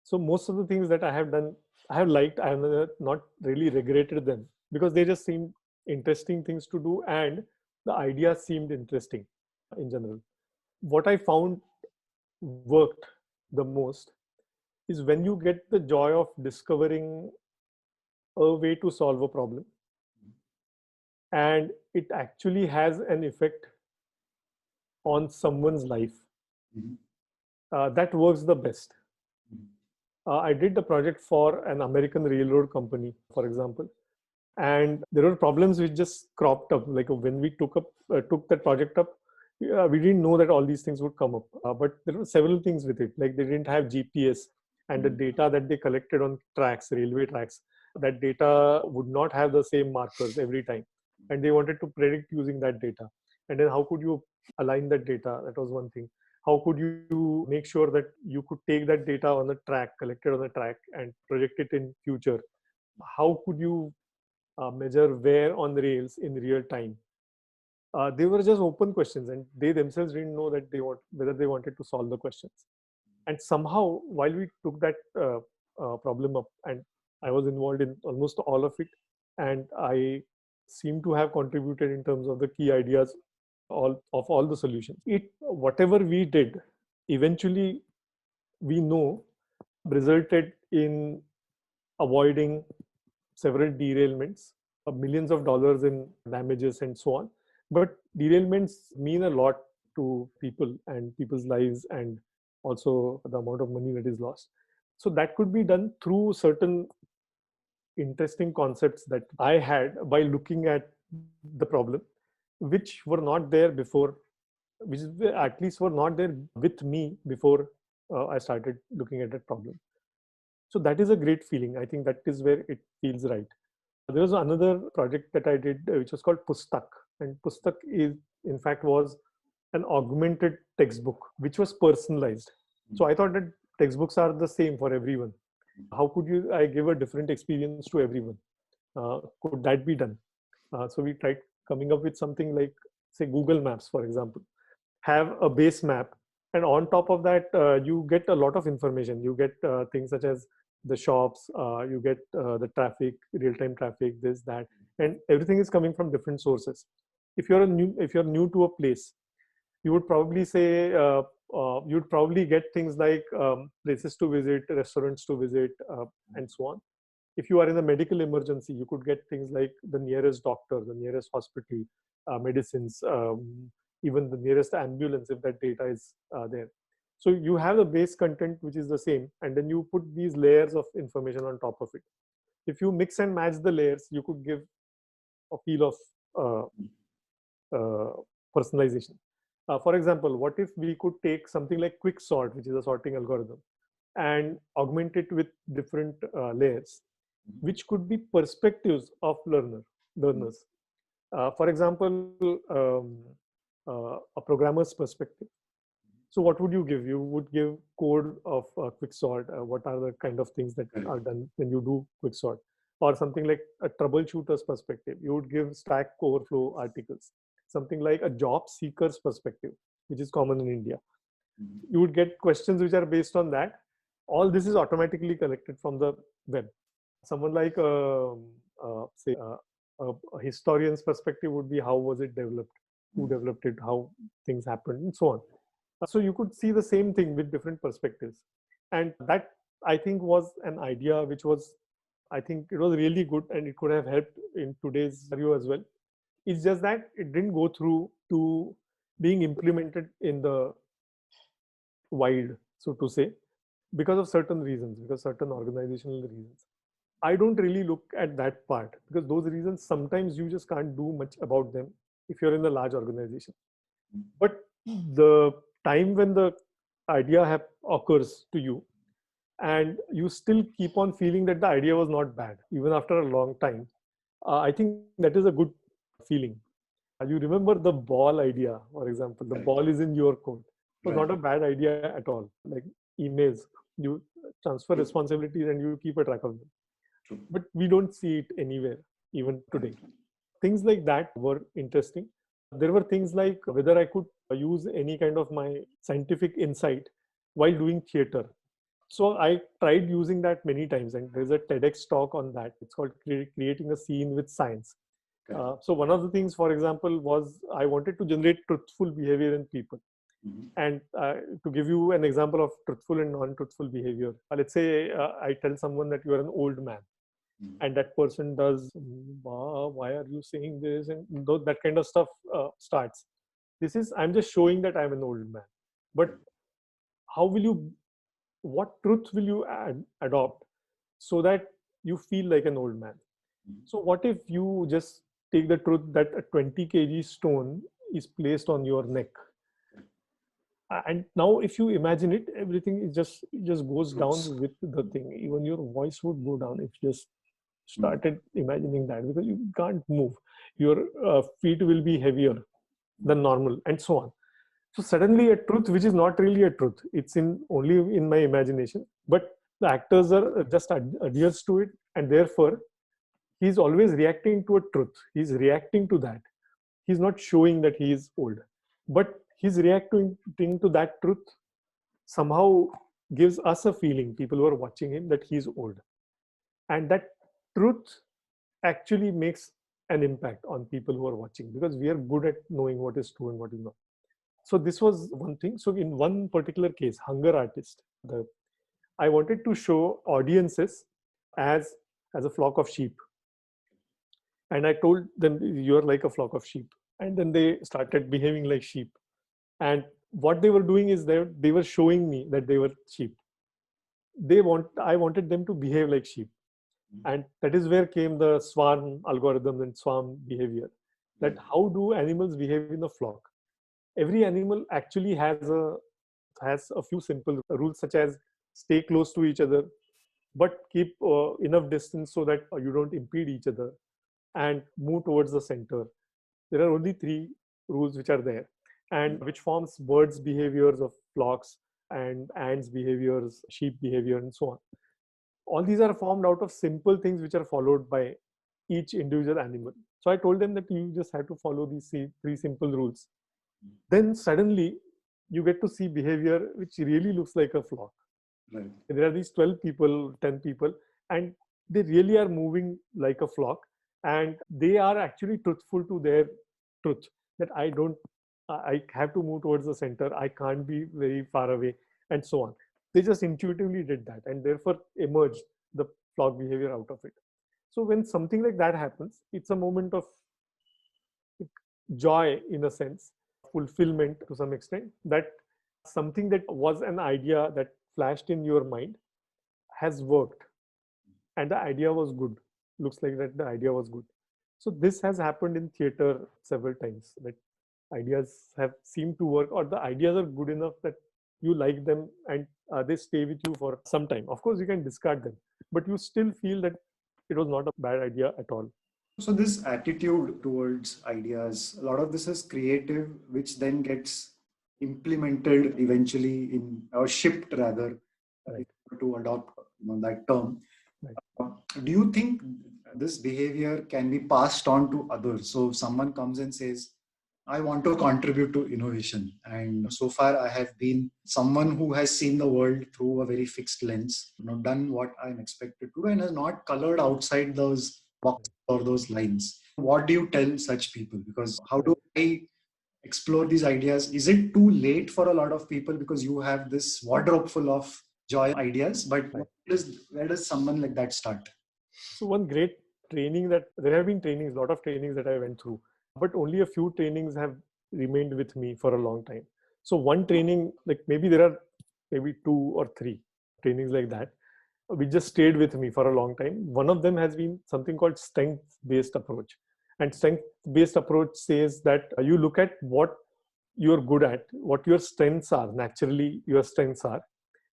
So most of the things that I have done, I have liked. I have not really regretted them because they just seemed interesting things to do, and the idea seemed interesting in general. What I found worked the most is when you get the joy of discovering a way to solve a problem, and it actually has an effect on someone's life. That works the best. I did the project for an American railroad company, for example, and there were problems which just cropped up. Like when we took that project up, we didn't know that all these things would come up. But there were several things with it. Like they didn't have GPS, and the data that they collected on tracks, railway tracks, that data would not have the same markers every time, and they wanted to predict using that data. And then how could you align that data? That was one thing. How could you make sure that you could take that data on the track, collected on the track, and project it in future? How could you measure wear on the rails in real time? They were just open questions, and they themselves didn't know that whether they wanted to solve the questions. And somehow, while we took that problem up, and I was involved in almost all of it, and I seem to have contributed in terms of the key ideas of all the solutions. Whatever we did, eventually, we know resulted in avoiding several derailments, millions of dollars in damages and so on. But derailments mean a lot to people and people's lives, and also the amount of money that is lost. So that could be done through certain interesting concepts that I had by looking at the problem, which were not there before, which at least were not there with me before I started looking at that problem. So that is a great feeling. I think that is where it feels right. There was another project that I did, which was called Pustak. And Pustak in fact, was an augmented textbook, which was personalized. So I thought that textbooks are the same for everyone. How could I give a different experience to everyone? Could that be done? So we tried coming up with something like, say, Google Maps, for example. Have a base map, and on top of that, you get a lot of information. You get things such as the shops, you get the traffic, real-time traffic, this, that, and everything is coming from different sources. If you're new to a place, you would probably say you'd probably get things like places to visit, restaurants to visit, and so on. If you are in a medical emergency, you could get things like the nearest doctor, the nearest hospital, medicines, even the nearest ambulance, if that data is there. So you have the base content, which is the same, and then you put these layers of information on top of it. If you mix and match the layers, you could give a feel of personalization. For example, what if we could take something like Quicksort, which is a sorting algorithm, and augment it with different layers, which could be perspectives of learners. For example, a programmer's perspective. So what would you give? You would give code of Quicksort. What are the kind of things that are done when you do Quicksort? Or something like a troubleshooter's perspective. You would give Stack Overflow articles. Something like a job seeker's perspective, which is common in India. You would get questions which are based on that. All this is automatically collected from the web. Someone like, say, a historian's perspective would be how was it developed, who developed it, how things happened, and so on. So you could see the same thing with different perspectives. And that, I think, was an idea which was, I think it was really good, and it could have helped in today's scenario as well. It's just that it didn't go through to being implemented in the wild, so to say, because of certain reasons, because certain organizational reasons. I don't really look at that part, because those reasons, sometimes you just can't do much about them if you're in a large organization. But the time when the idea occurs to you, and you still keep on feeling that the idea was not bad, even after a long time, I think that is a good feeling. You remember the ball idea, for example, the ball is in your code. It was not a bad idea at all. Like emails, you transfer responsibilities and you keep a track of them. True. but we don't see it anywhere, even today. Things like that were interesting. There were things like whether I could use any kind of my scientific insight while doing theater. So I tried using that many times, and there's a TEDx talk on that. It's called Creating a Scene with Science. So one of the things, for example, was I wanted to generate truthful behavior in people. And to give you an example of truthful and non-truthful behavior, let's say I tell someone that you are an old man, and that person does, why are you saying this? And that kind of stuff starts. I'm just showing that I'm an old man. But what truth will you adopt so that you feel like an old man? So what if you just take the truth that a 20 kg stone is placed on your neck? And now if you imagine it, everything is just goes down with the thing. Even your voice would go down if you just started imagining that, because you can't move. Your feet will be heavier than normal, and so on. So suddenly a truth which is not really a truth, it's only in my imagination, but the actors are just adheres to it, and therefore he's always reacting to a truth. He's reacting to that. He's not showing that he is old, but he's reacting to that truth somehow gives us a feeling, people who are watching him, that he's old. And that truth actually makes an impact on people who are watching, because we are good at knowing what is true and what is not. So this was one thing. So in one particular case, Hunger Artist, I wanted to show audiences as a flock of sheep. And I told them, you're like a flock of sheep. And then they started behaving like sheep. And what they were doing is they were showing me that they were sheep. I wanted them to behave like sheep. And that is where came the swarm algorithm and swarm behavior. That how do animals behave in a flock? Every animal actually has a few simple rules, such as stay close to each other, but keep enough distance so that you don't impede each other, and move towards the center. There are only 3 rules which are there, and which forms birds' behaviors of flocks, and ants' behaviors, sheep behavior, and so on. All these are formed out of simple things which are followed by each individual animal. So I told them that you just have to follow these 3 simple rules. Then suddenly you get to see behavior which really looks like a flock. Right. There are these 12 people, 10 people, and they really are moving like a flock, and they are actually truthful to their truth, that I have to move towards the center, I can't be very far away, and so on. They just intuitively did that, and therefore emerged the flock behavior out of it. So when something like that happens, it's a moment of joy, in a sense, fulfillment to some extent, that something that was an idea that flashed in your mind has worked, and the idea was good. Looks like that the idea was good. So this has happened in theater several times, that ideas have seemed to work, or the ideas are good enough that you like them, and they stay with you for some time. Of course, you can discard them, but you still feel that it was not a bad idea at all. So this attitude towards ideas, a lot of this is creative, which then gets implemented eventually or shipped rather, Right. to adopt that term. Right. Do you think this behavior can be passed on to others? So if someone comes and says, I want to contribute to innovation, and so far I have been someone who has seen the world through a very fixed lens, done what I'm expected to do, and has not colored outside those boxes or those lines. What do you tell such people? Because how do I explore these ideas? Is it too late for a lot of people because you have this wardrobe full of joy ideas? But where does someone like that start? So one great training that there have been trainings, a lot of trainings that I went through, but only a few trainings have remained with me for a long time. So one training, like maybe there are maybe 2 or 3 trainings like that, which just stayed with me for a long time. One of them has been something called strength-based approach. And strength-based approach says that you look at what you're good at, what your strengths are, naturally your strengths are,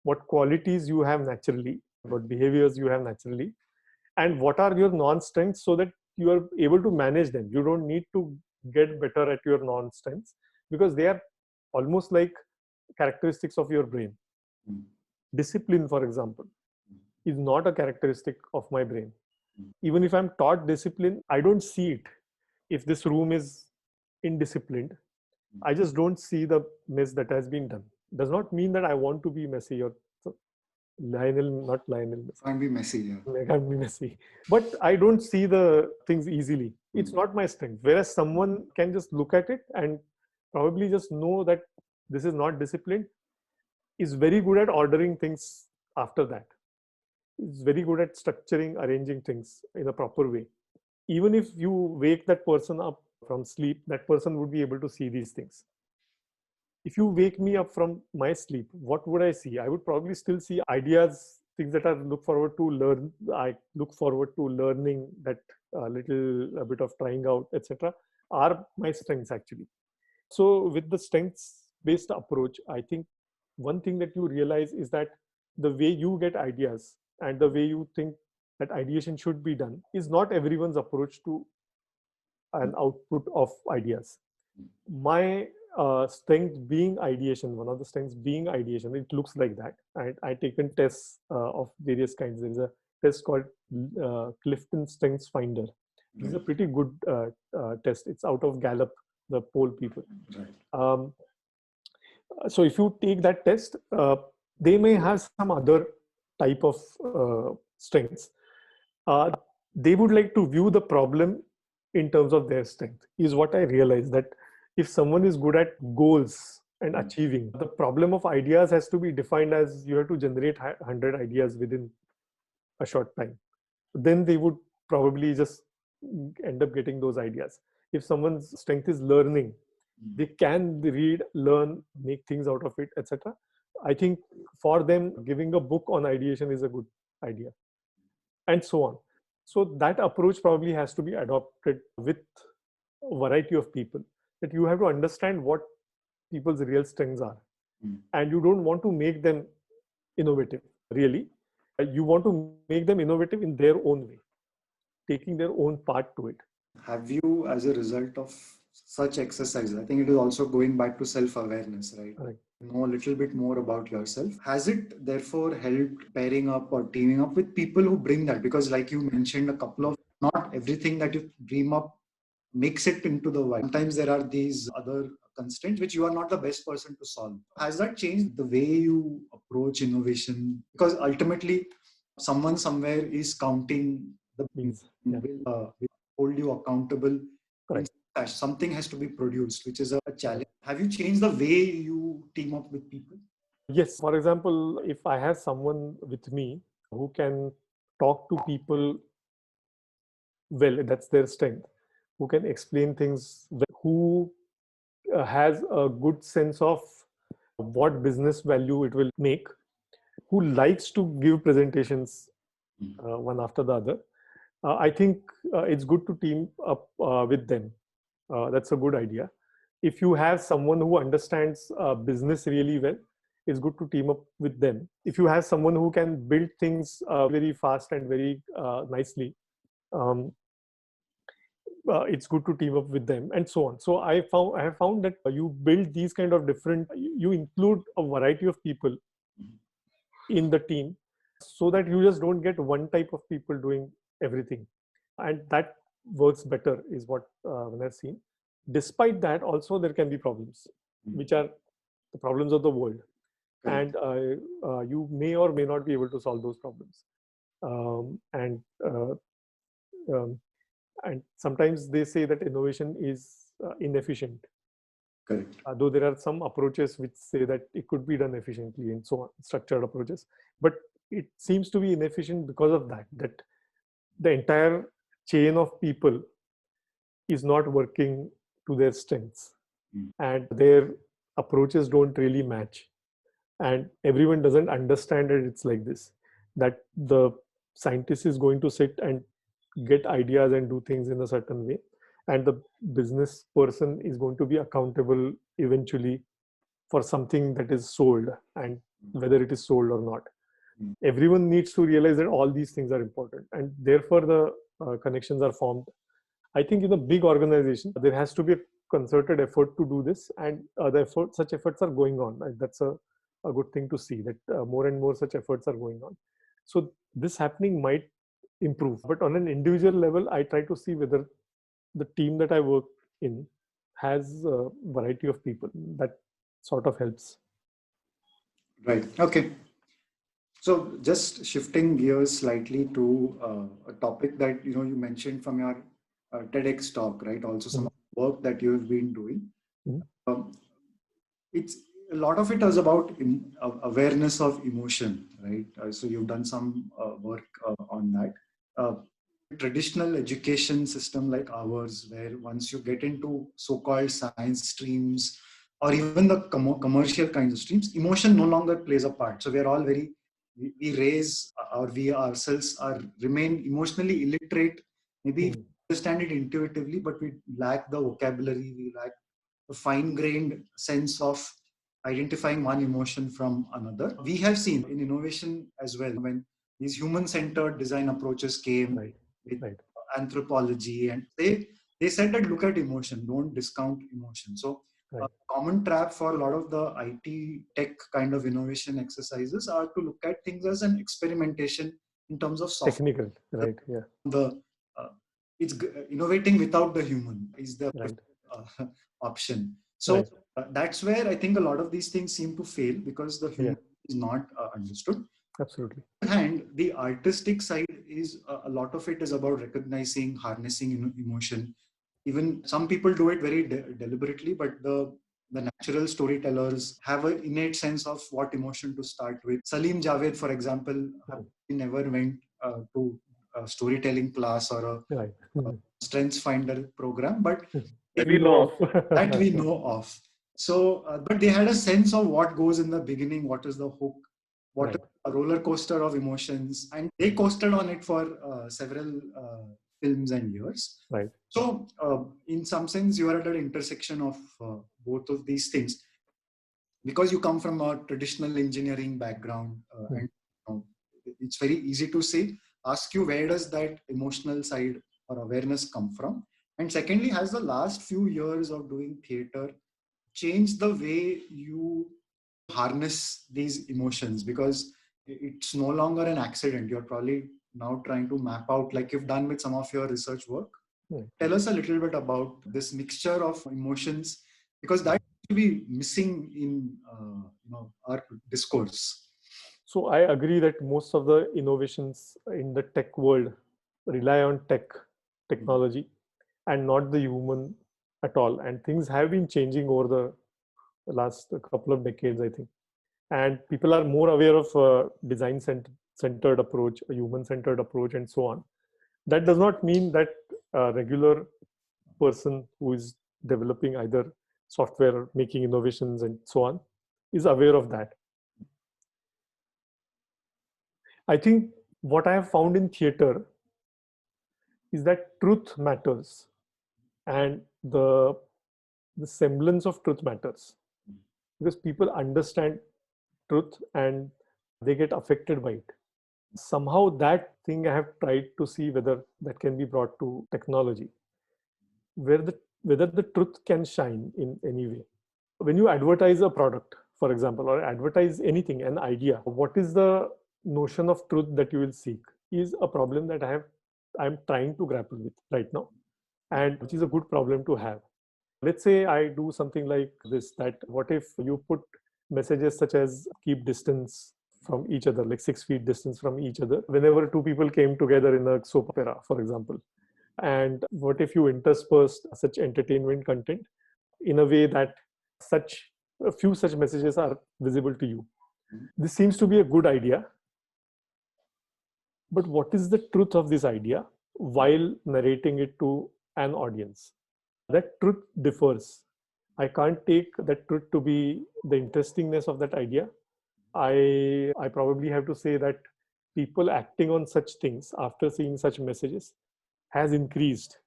what qualities you have naturally, what behaviors you have naturally, and what are your non-strengths, so that you are able to manage them. You don't need to get better at your non-strengths, because they are almost like characteristics of your brain. Discipline, for example, is not a characteristic of my brain. Even if I'm taught discipline, I don't see it. If this room is indisciplined, I just don't see the mess that has been done. Does not mean that I want to be messy or Lionel, not Lionel. Can't be messy. Yeah. I can't be messy. But I don't see the things easily. It's not my strength. Whereas someone can just look at it and probably just know that this is not disciplined, is very good at ordering things after that. Is very good at structuring, arranging things in a proper way. Even if you wake that person up from sleep, that person would be able to see these things. If you wake me up from my sleep, what would I see? I would probably still see ideas, things that I look forward to learn. I look forward to learning, that little bit of trying out, etc. are my strengths actually. So with the strengths-based approach, I think one thing that you realize is that the way you get ideas and the way you think that ideation should be done is not everyone's approach to an output of ideas. My strength being ideation, one of the strengths being ideation, it looks like that. I taken tests of various kinds. There is a test called Clifton Strengths Finder. It's a pretty good test. It's out of Gallup, the poll people. So if you take that test, they may have some other type of strengths. They would like to view the problem in terms of their strength, is what I realized, that if someone is good at goals and achieving, the problem of ideas has to be defined as you have to generate 100 ideas within a short time. Then they would probably just end up getting those ideas. If someone's strength is learning, they can read, learn, make things out of it, etc. I think for them, giving a book on ideation is a good idea, and so on. So that approach probably has to be adopted with a variety of people, that you have to understand what people's real strengths are. And you don't want to make them innovative, really. You want to make them innovative in their own way, taking their own part to it. Have you, as a result of such exercises, I think it is also going back to self-awareness, right? Know a little bit more about yourself. Has it therefore helped pairing up or teaming up with people who bring that? Because like you mentioned, a couple of, not everything that you dream up makes it into the wild. Sometimes there are these other constraints which you are not the best person to solve. Has that changed the way you approach innovation? Because ultimately, someone somewhere is counting the Means, will hold you accountable. Correct. Something has to be produced, which is a challenge. Have you changed the way you team up with people? Yes. For example, if I have someone with me who can talk to people well, that's their strength, who can explain things well, who has a good sense of what business value it will make, who likes to give presentations one after the other, I think it's good to team up with them. That's a good idea. If you have someone who understands business really well, it's good to team up with them. If you have someone who can build things very fast and very nicely, it's good to team up with them, and so on. So I have found that you build these kind of different, you include a variety of people in the team, so that you just don't get one type of people doing everything, and that works better, is what when I've seen. Despite that, also there can be problems, which are the problems of the world, and you may or may not be able to solve those problems. And sometimes they say that innovation is inefficient. Correct. Though there are some approaches which say that it could be done efficiently, and so on, structured approaches. But it seems to be inefficient because of that the entire chain of people is not working to their strengths, and their approaches don't really match. And everyone doesn't understand that it's like this, that the scientist is going to sit and get ideas and do things in a certain way, and the business person is going to be accountable eventually for something that is sold, and whether it is sold or not. Everyone needs to realize that all these things are important, and therefore the connections are formed. I think in a big organization, there has to be a concerted effort to do this, and such efforts are going on. That's a good thing to see, that more and more such efforts are going on. So this happening might improve. But on an individual level, I try to see whether the team that I work in has a variety of people. That sort of helps. Right. Okay. So just shifting gears slightly to a topic that you mentioned from your TEDx talk, right? Also some work that you have been doing. Um, it's a lot of it is about awareness of emotion, right? So you've done some work on that. Traditional education system like ours, where once you get into so-called science streams or even the commercial kinds of streams, emotion no longer plays a part. So we are all we raise or we ourselves remain emotionally illiterate. Maybe we understand it intuitively, but we lack the vocabulary, we lack the fine-grained sense of identifying one emotion from another. We have seen in innovation as well, when these human-centered design approaches came with anthropology, and they said that look at emotion, don't discount emotion. So a common trap for a lot of the IT tech kind of innovation exercises are to look at things as an experimentation in terms of software. Technical, right? Yeah. It's innovating without the human is the option. So that's where I think a lot of these things seem to fail, because the human is not understood. Absolutely. And the artistic side is a lot of it is about recognizing, harnessing emotion. Even some people do it very deliberately, but the natural storytellers have an innate sense of what emotion to start with. Salim Javed, for example, never went to a storytelling class or a strengths finder program, but that we know of. So, but they had a sense of what goes in the beginning, what is the hook, what is a roller coaster of emotions, and they coasted on it for several films and years. Right. So, in some sense, you are at an intersection of both of these things, because you come from a traditional engineering background, and it's very easy to ask you, where does that emotional side or awareness come from? And secondly, has the last few years of doing theater changed the way you harness these emotions? Because it's no longer an accident. You're probably now trying to map out, like you've done with some of your research work. Tell us a little bit about this mixture of emotions, because that should be missing in our discourse. So I agree that most of the innovations in the tech world rely on technology and not the human at all. And things have been changing over the last couple of decades, I think. And people are more aware of design-centered approach, a human-centered approach, and so on. That does not mean that a regular person who is developing either software, making innovations, and so on, is aware of that. I think what I have found in theater is that truth matters, and the semblance of truth matters, because people understand truth and they get affected by it. Somehow that thing I have tried to see whether that can be brought to technology, whether the truth can shine in any way. When you advertise a product, for example, or advertise anything, an idea, what is the notion of truth that you will seek is a problem that I'm trying to grapple with right now, and which is a good problem to have. Let's say I do something like this, that what if you put messages such as keep distance from each other, like 6 feet distance from each other, whenever two people came together in a soap opera, for example. And what if you interspersed such entertainment content in a way that a few such messages are visible to you? This seems to be a good idea. But what is the truth of this idea while narrating it to an audience? That truth differs. I can't take that truth to be the interestingness of that idea. I probably have to say that people acting on such things after seeing such messages has increased.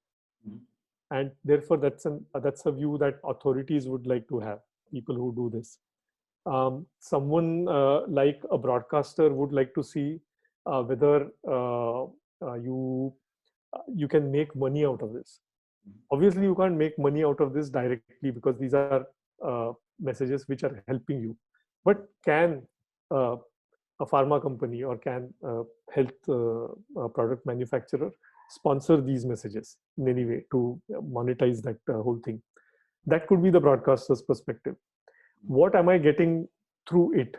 And therefore, that's a view that authorities would like to have, people who do this. Someone like a broadcaster would like to see whether you can make money out of this. Obviously, you can't make money out of this directly, because these are messages which are helping you. But can a pharma company or can a health product manufacturer sponsor these messages in any way to monetize that whole thing. That could be the broadcaster's perspective. What am I getting through it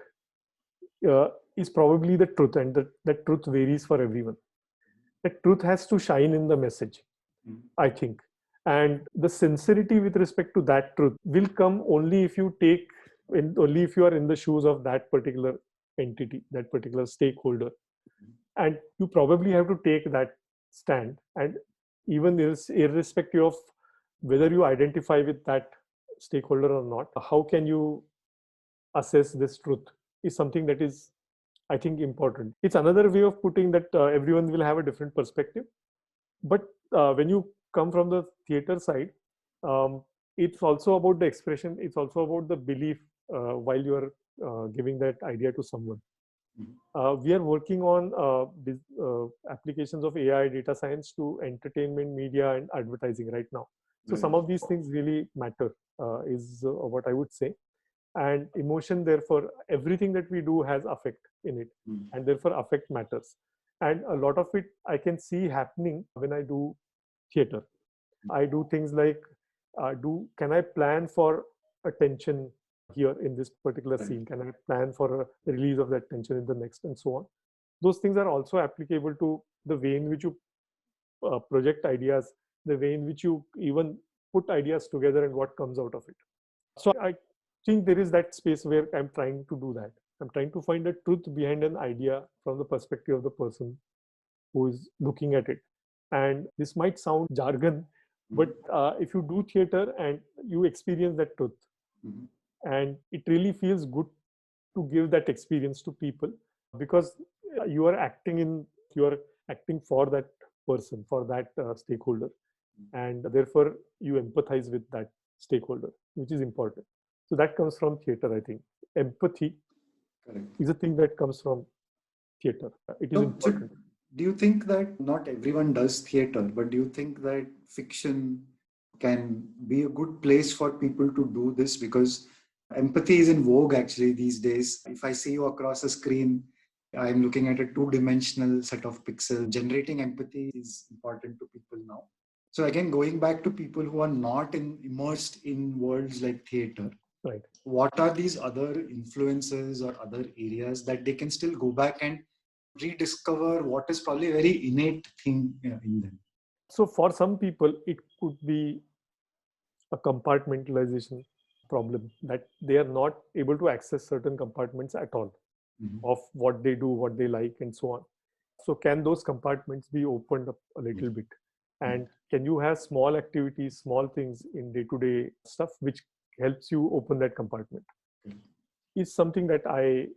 is probably the truth, and that truth varies for everyone. The truth has to shine in the message, I think. And the sincerity with respect to that truth will come only if you only if you are in the shoes of that particular entity, that particular stakeholder. And you probably have to take that stand. And even irrespective of whether you identify with that stakeholder or not, how can you assess this truth is something that is, I think, important. It's another way of putting that everyone will have a different perspective. But when you come from the theater side, it's also about the expression. It's also about the belief while you are giving that idea to someone. We are working on applications of AI, data science to entertainment, media, and advertising right now. So some of these things really matter, is what I would say. And emotion, therefore, everything that we do has affect in it, and therefore affect matters. And a lot of it I can see happening when I do theater. I do things like, can I plan for a tension here in this particular scene? Can I plan for a release of that tension in the next, and so on? Those things are also applicable to the way in which you project ideas, the way in which you even put ideas together and what comes out of it. So I think there is that space where I'm trying to do that. I'm trying to find the truth behind an idea from the perspective of the person who is looking at it. And this might sound jargon, but if you do theater and you experience that truth, and it really feels good to give that experience to people, because you are acting for that person, for that stakeholder, and therefore you empathize with that stakeholder, which is important. So that comes from theater, I think. Empathy is a thing that comes from theater. It is important. Do you think that not everyone does theater, but do you think that fiction can be a good place for people to do this? Because empathy is in vogue actually these days. If I see you across a screen, I'm looking at a two-dimensional set of pixels. Generating empathy is important to people now. So again, going back to people who are not immersed in worlds like theater, right? What are these other influences or other areas that they can still go back and rediscover what is probably a very innate thing in them? So for some people, it could be a compartmentalization problem, that they are not able to access certain compartments at all of what they do, what they like, and so on. So can those compartments be opened up a little bit? And can you have small activities, small things in day-to-day stuff which helps you open that compartment? Is something that I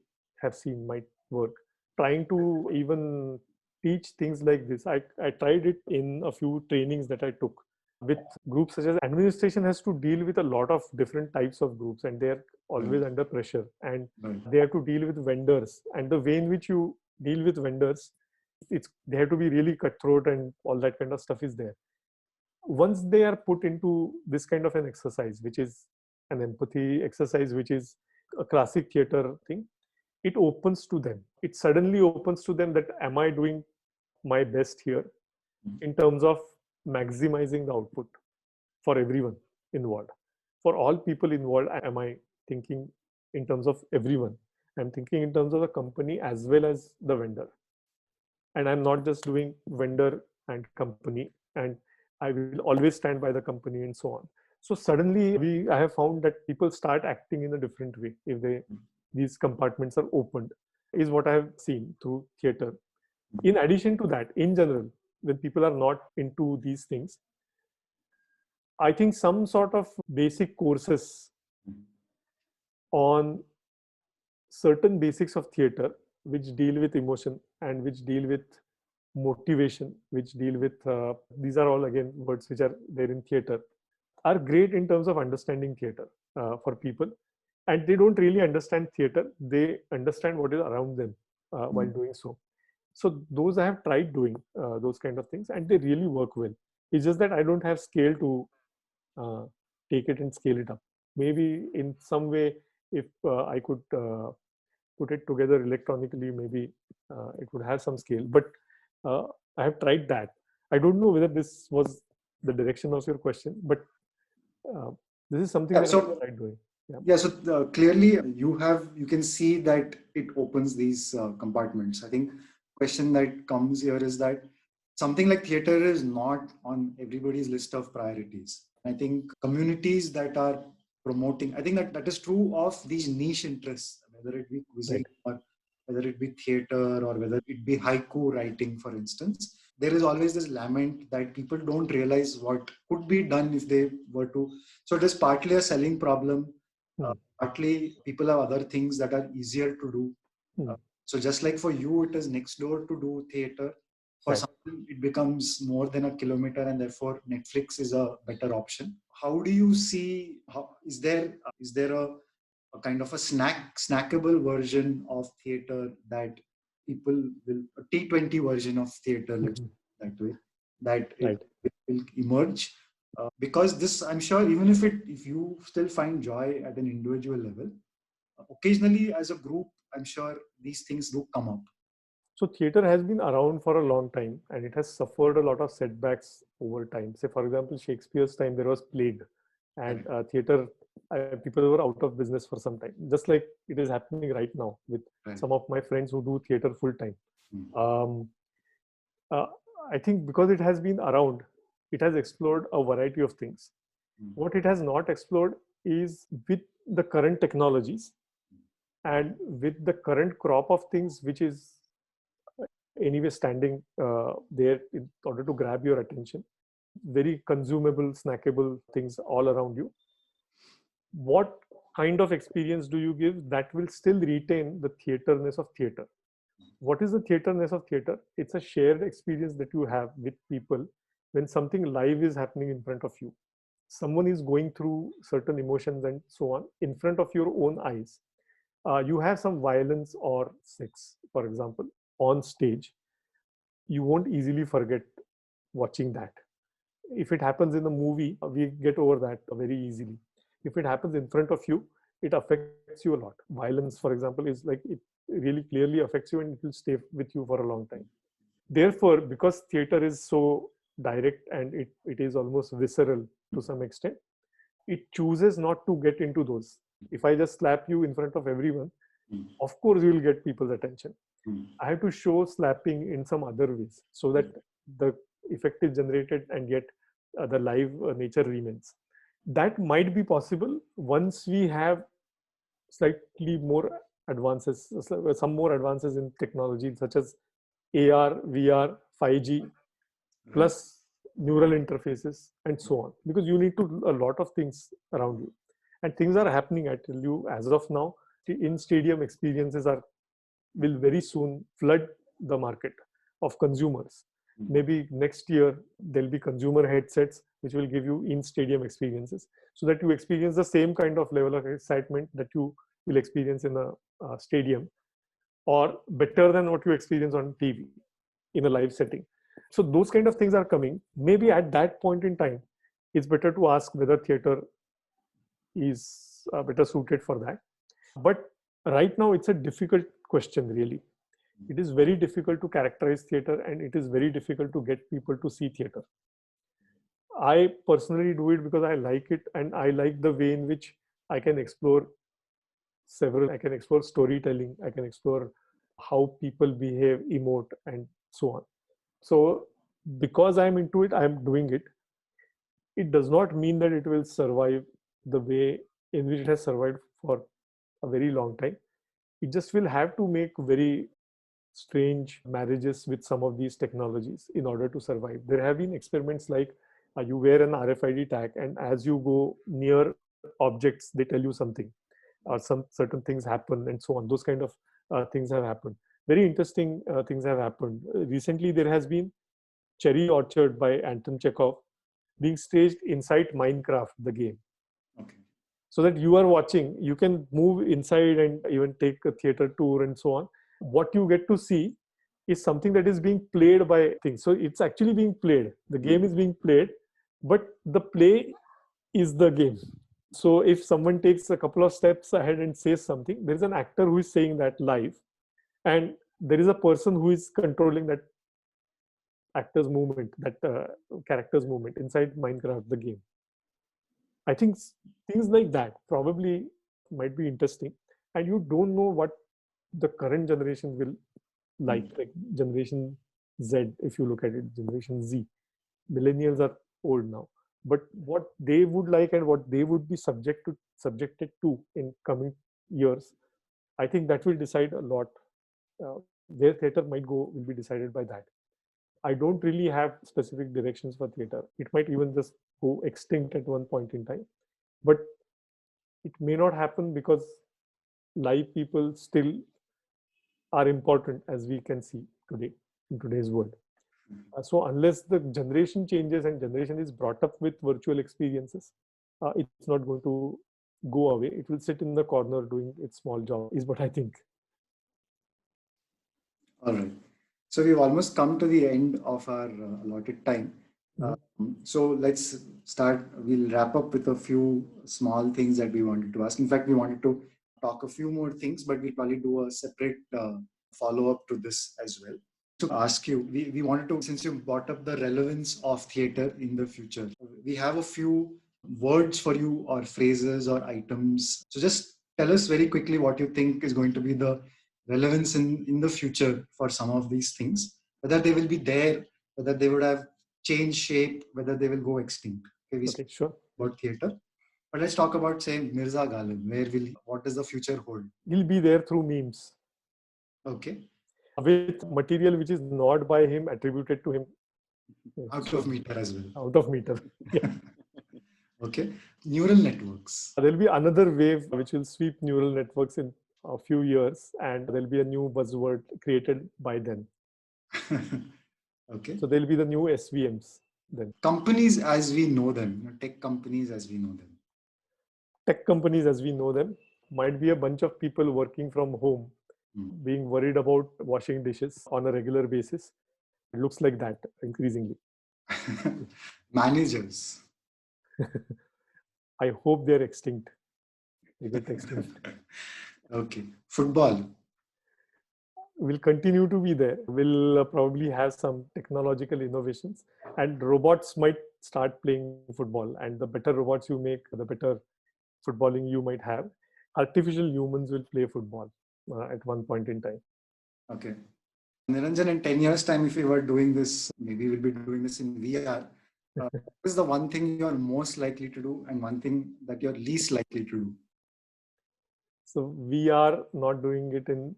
have seen might work. Trying to even teach things like this. I tried it in a few trainings that I took with groups such as administration has to deal with a lot of different types of groups, and they're always under pressure, and they have to deal with vendors, and the way in which you deal with vendors, they have to be really cutthroat, and all that kind of stuff is there. Once they are put into this kind of an exercise, which is an empathy exercise, which is a classic theater thing, it opens to them. It suddenly opens to them that, am I doing my best here in terms of maximizing the output for everyone involved? For all people involved, am I thinking in terms of everyone? I'm thinking in terms of the company as well as the vendor. And I'm not just doing vendor and company, and I will always stand by the company and so on. So suddenly I have found that people start acting in a different way if these compartments are opened, is what I have seen through theater. In addition to that, in general, when people are not into these things, I think some sort of basic courses on certain basics of theater, which deal with emotion and which deal with motivation, which deal with, these are all again words which are there in theater, are great in terms of understanding theater for people. And they don't really understand theater, they understand what is around them while doing so. So those I have tried doing, those kind of things, and they really work well. It's just that I don't have scale to take it and scale it up. Maybe in some way, if I could put it together electronically, maybe it would have some scale. But I have tried that. I don't know whether this was the direction of your question, but this is something that I have tried doing. Yeah, so clearly you can see that it opens these compartments. I think question that comes here is that something like theater is not on everybody's list of priorities. I think communities that are promoting, I think that is true of these niche interests, whether it be cuisine or whether it be theater or whether it be haiku writing, for instance. There is always this lament that people don't realize what could be done if they were to. So it is partly a selling problem. Partly people have other things that are easier to do. So just like for you, it is next door to do theater. For someone, it becomes more than a kilometer, and therefore Netflix is a better option. How do you see? Is there a kind of a snackable version of theater that people will, a T20 version of theater, let's put it that way, that it will emerge? Because this, I'm sure, even if you still find joy at an individual level, occasionally as a group, I'm sure these things do come up. So theater has been around for a long time, and it has suffered a lot of setbacks over time. Say, for example, Shakespeare's time, there was plague, and theater, people were out of business for some time, just like it is happening right now with some of my friends who do theater full time. I think because it has been around, it has explored a variety of things. What it has not explored is with the current technologies and with the current crop of things, which is anyway standing there in order to grab your attention, very consumable, snackable things all around you. What kind of experience do you give that will still retain the theaterness of theater? What is the theaterness of theater? It's a shared experience that you have with people when something live is happening in front of you. Someone is going through certain emotions and so on in front of your own eyes. You have some violence or sex, for example, on stage. You won't easily forget watching that. If it happens in a movie, we get over that very easily. If it happens in front of you, it affects you a lot. Violence, for example, is like, it really clearly affects you and it will stay with you for a long time. Therefore, because theater is so direct and it is almost visceral to some extent, it chooses not to get into those. If I just slap you in front of everyone, of course you will get people's attention. I have to show slapping in some other ways so that the effect is generated and yet the live nature remains. That might be possible once we have slightly more advances, some more advances in technology such as AR, VR, 5G, plus neural interfaces and so on. Because you need to do a lot of things around you. And things are happening, I tell you, as of now. In-stadium experiences will very soon flood the market of consumers. Maybe next year, there'll be consumer headsets which will give you in-stadium experiences so that you experience the same kind of level of excitement that you will experience in a stadium, or better than what you experience on TV in a live setting. So those kind of things are coming. Maybe at that point in time, it's better to ask whether theater is better suited for that. But right now, it's a difficult question, really. It is very difficult to characterize theater, and it is very difficult to get people to see theater. I personally do it because I like it, and I like the way in which I can explore I can explore storytelling, I can explore how people behave, emote, and so on. So because I'm into it, I'm doing it. It does not mean that it will survive the way in which it has survived for a very long time. It just will have to make very strange marriages with some of these technologies in order to survive. There have been experiments like you wear an RFID tag, and as you go near objects, they tell you something, or some certain things happen, and so on. Those kind of things have happened. Very interesting things have happened. Recently, there has been Cherry Orchard by Anton Chekhov being staged inside Minecraft, the game. Okay. So that you are watching, you can move inside and even take a theater tour and so on. What you get to see is something that is being played by things. So it's actually being played. The game is being played, but the play is the game. So if someone takes a couple of steps ahead and says something, there is an actor who is saying that live, and there is a person who is controlling that actor's movement, that character's movement inside Minecraft, the game. I think things like that probably might be interesting, and you don't know what the current generation will like Generation Z. If you look at it, Generation Z, millennials are old now, but what they would like and what they would be subjected to in coming years, I think that will decide a lot. Where theater might go will be decided by that. I don't really have specific directions for theater. It might even just go extinct at one point in time, but it may not happen because live people still are important, as we can see today in today's world. So unless the generation changes and generation is brought up with virtual experiences, it's not going to go away. It will sit in the corner doing its small job, is what I think. All right. So we've almost come to the end of our allotted time. So let's start. We'll wrap up with a few small things that we wanted to ask. In fact, we wanted to talk a few more things, but we'll probably do a separate follow-up to this as well. To ask you, we wanted to, since you brought up the relevance of theater in the future, we have a few words for you or phrases or items. So just tell us very quickly what you think is going to be the relevance in the future for some of these things, whether they will be there, whether they would have changed shape, whether they will go extinct. Okay, sure. About theater. But let's talk about, say, Mirza Ghalib. What does the future hold? He'll be there through memes. Okay. With material which is not by him, attributed to him. Out of meter as well. Out of meter. Yeah. Okay. Neural networks. There'll be another wave which will sweep neural networks in a few years, and there'll be a new buzzword created by then. Okay. So there'll be the new SVMs then. Companies as we know them, tech companies as we know them. Tech companies as we know them might be a bunch of people working from home, being worried about washing dishes on a regular basis. It looks like that increasingly. Managers. I hope they're extinct. They get extinct. Okay. Football. Will continue to be there. Will probably have some technological innovations, and robots might start playing football. And the better robots you make, the better footballing you might have. Artificial humans will play football at one point in time. Okay. Niranjan, in 10 years' time, if we were doing this, maybe we'll be doing this in VR. What is the one thing you're most likely to do and one thing that you're least likely to do? So we are not doing it in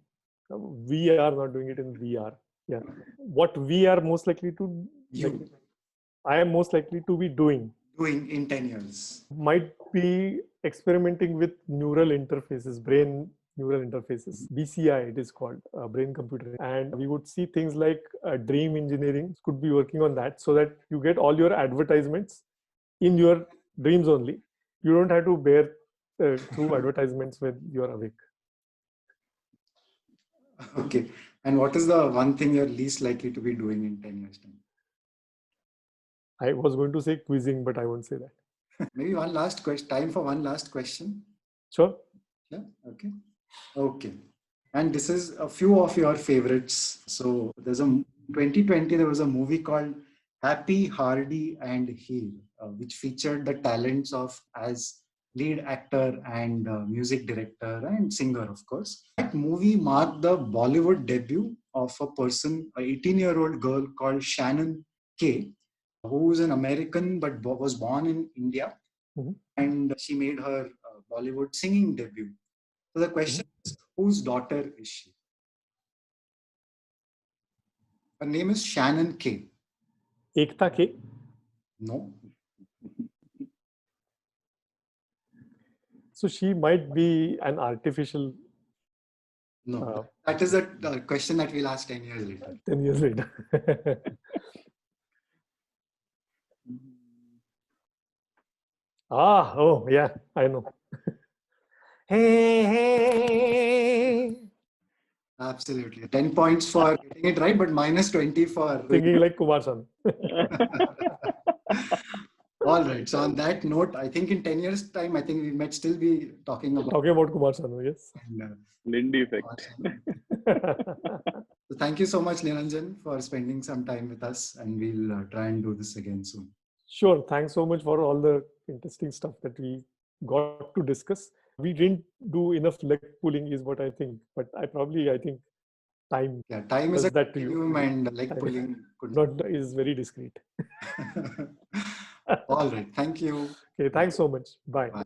VR. Yeah. What we are most likely to You. I am most likely to be doing in 10 years. Might be experimenting with neural interfaces, brain neural interfaces. BCI it is called, brain computer. And we would see things like dream engineering could be working on that, so that you get all your advertisements in your dreams only. You don't have to bear through advertisements when you're awake. Okay. And what is the one thing you're least likely to be doing in 10 years' time? I was going to say quizzing, but I won't say that. Maybe one last question. Time for one last question. Sure. Yeah. Okay. Okay. And this is a few of your favorites. So there's 2020, there was a movie called Happy, Hardy and Heal, which featured the talents of as lead actor and music director and singer, of course. That movie marked the Bollywood debut of a person, an 18-year-old girl called Shannon K, who is an American but was born in India. And she made her Bollywood singing debut. So the question is, whose daughter is she? Her name is Shannon K. Ekta K? No. So she might be an artificial. No. That is a question that we'll ask 10 years later. 10 years later. Oh, yeah, I know. Hey. Absolutely. 10 points for getting it right, but minus 20 for singing like Kumar San. All right. So on that note, I think in 10 years' time, I think we might still be talking about Kumar Sanu, yes. and, Lindy Kumar effect. Sanu. So thank you so much, Niranjan, for spending some time with us, and we'll try and do this again soon. Sure. Thanks so much for all the interesting stuff that we got to discuss. We didn't do enough leg pulling, is what I think. But I think time. Yeah, time is does a that to you. continuum, and leg pulling could not is very discreet. All right. Thank you. Okay. Thanks so much. Bye. Bye.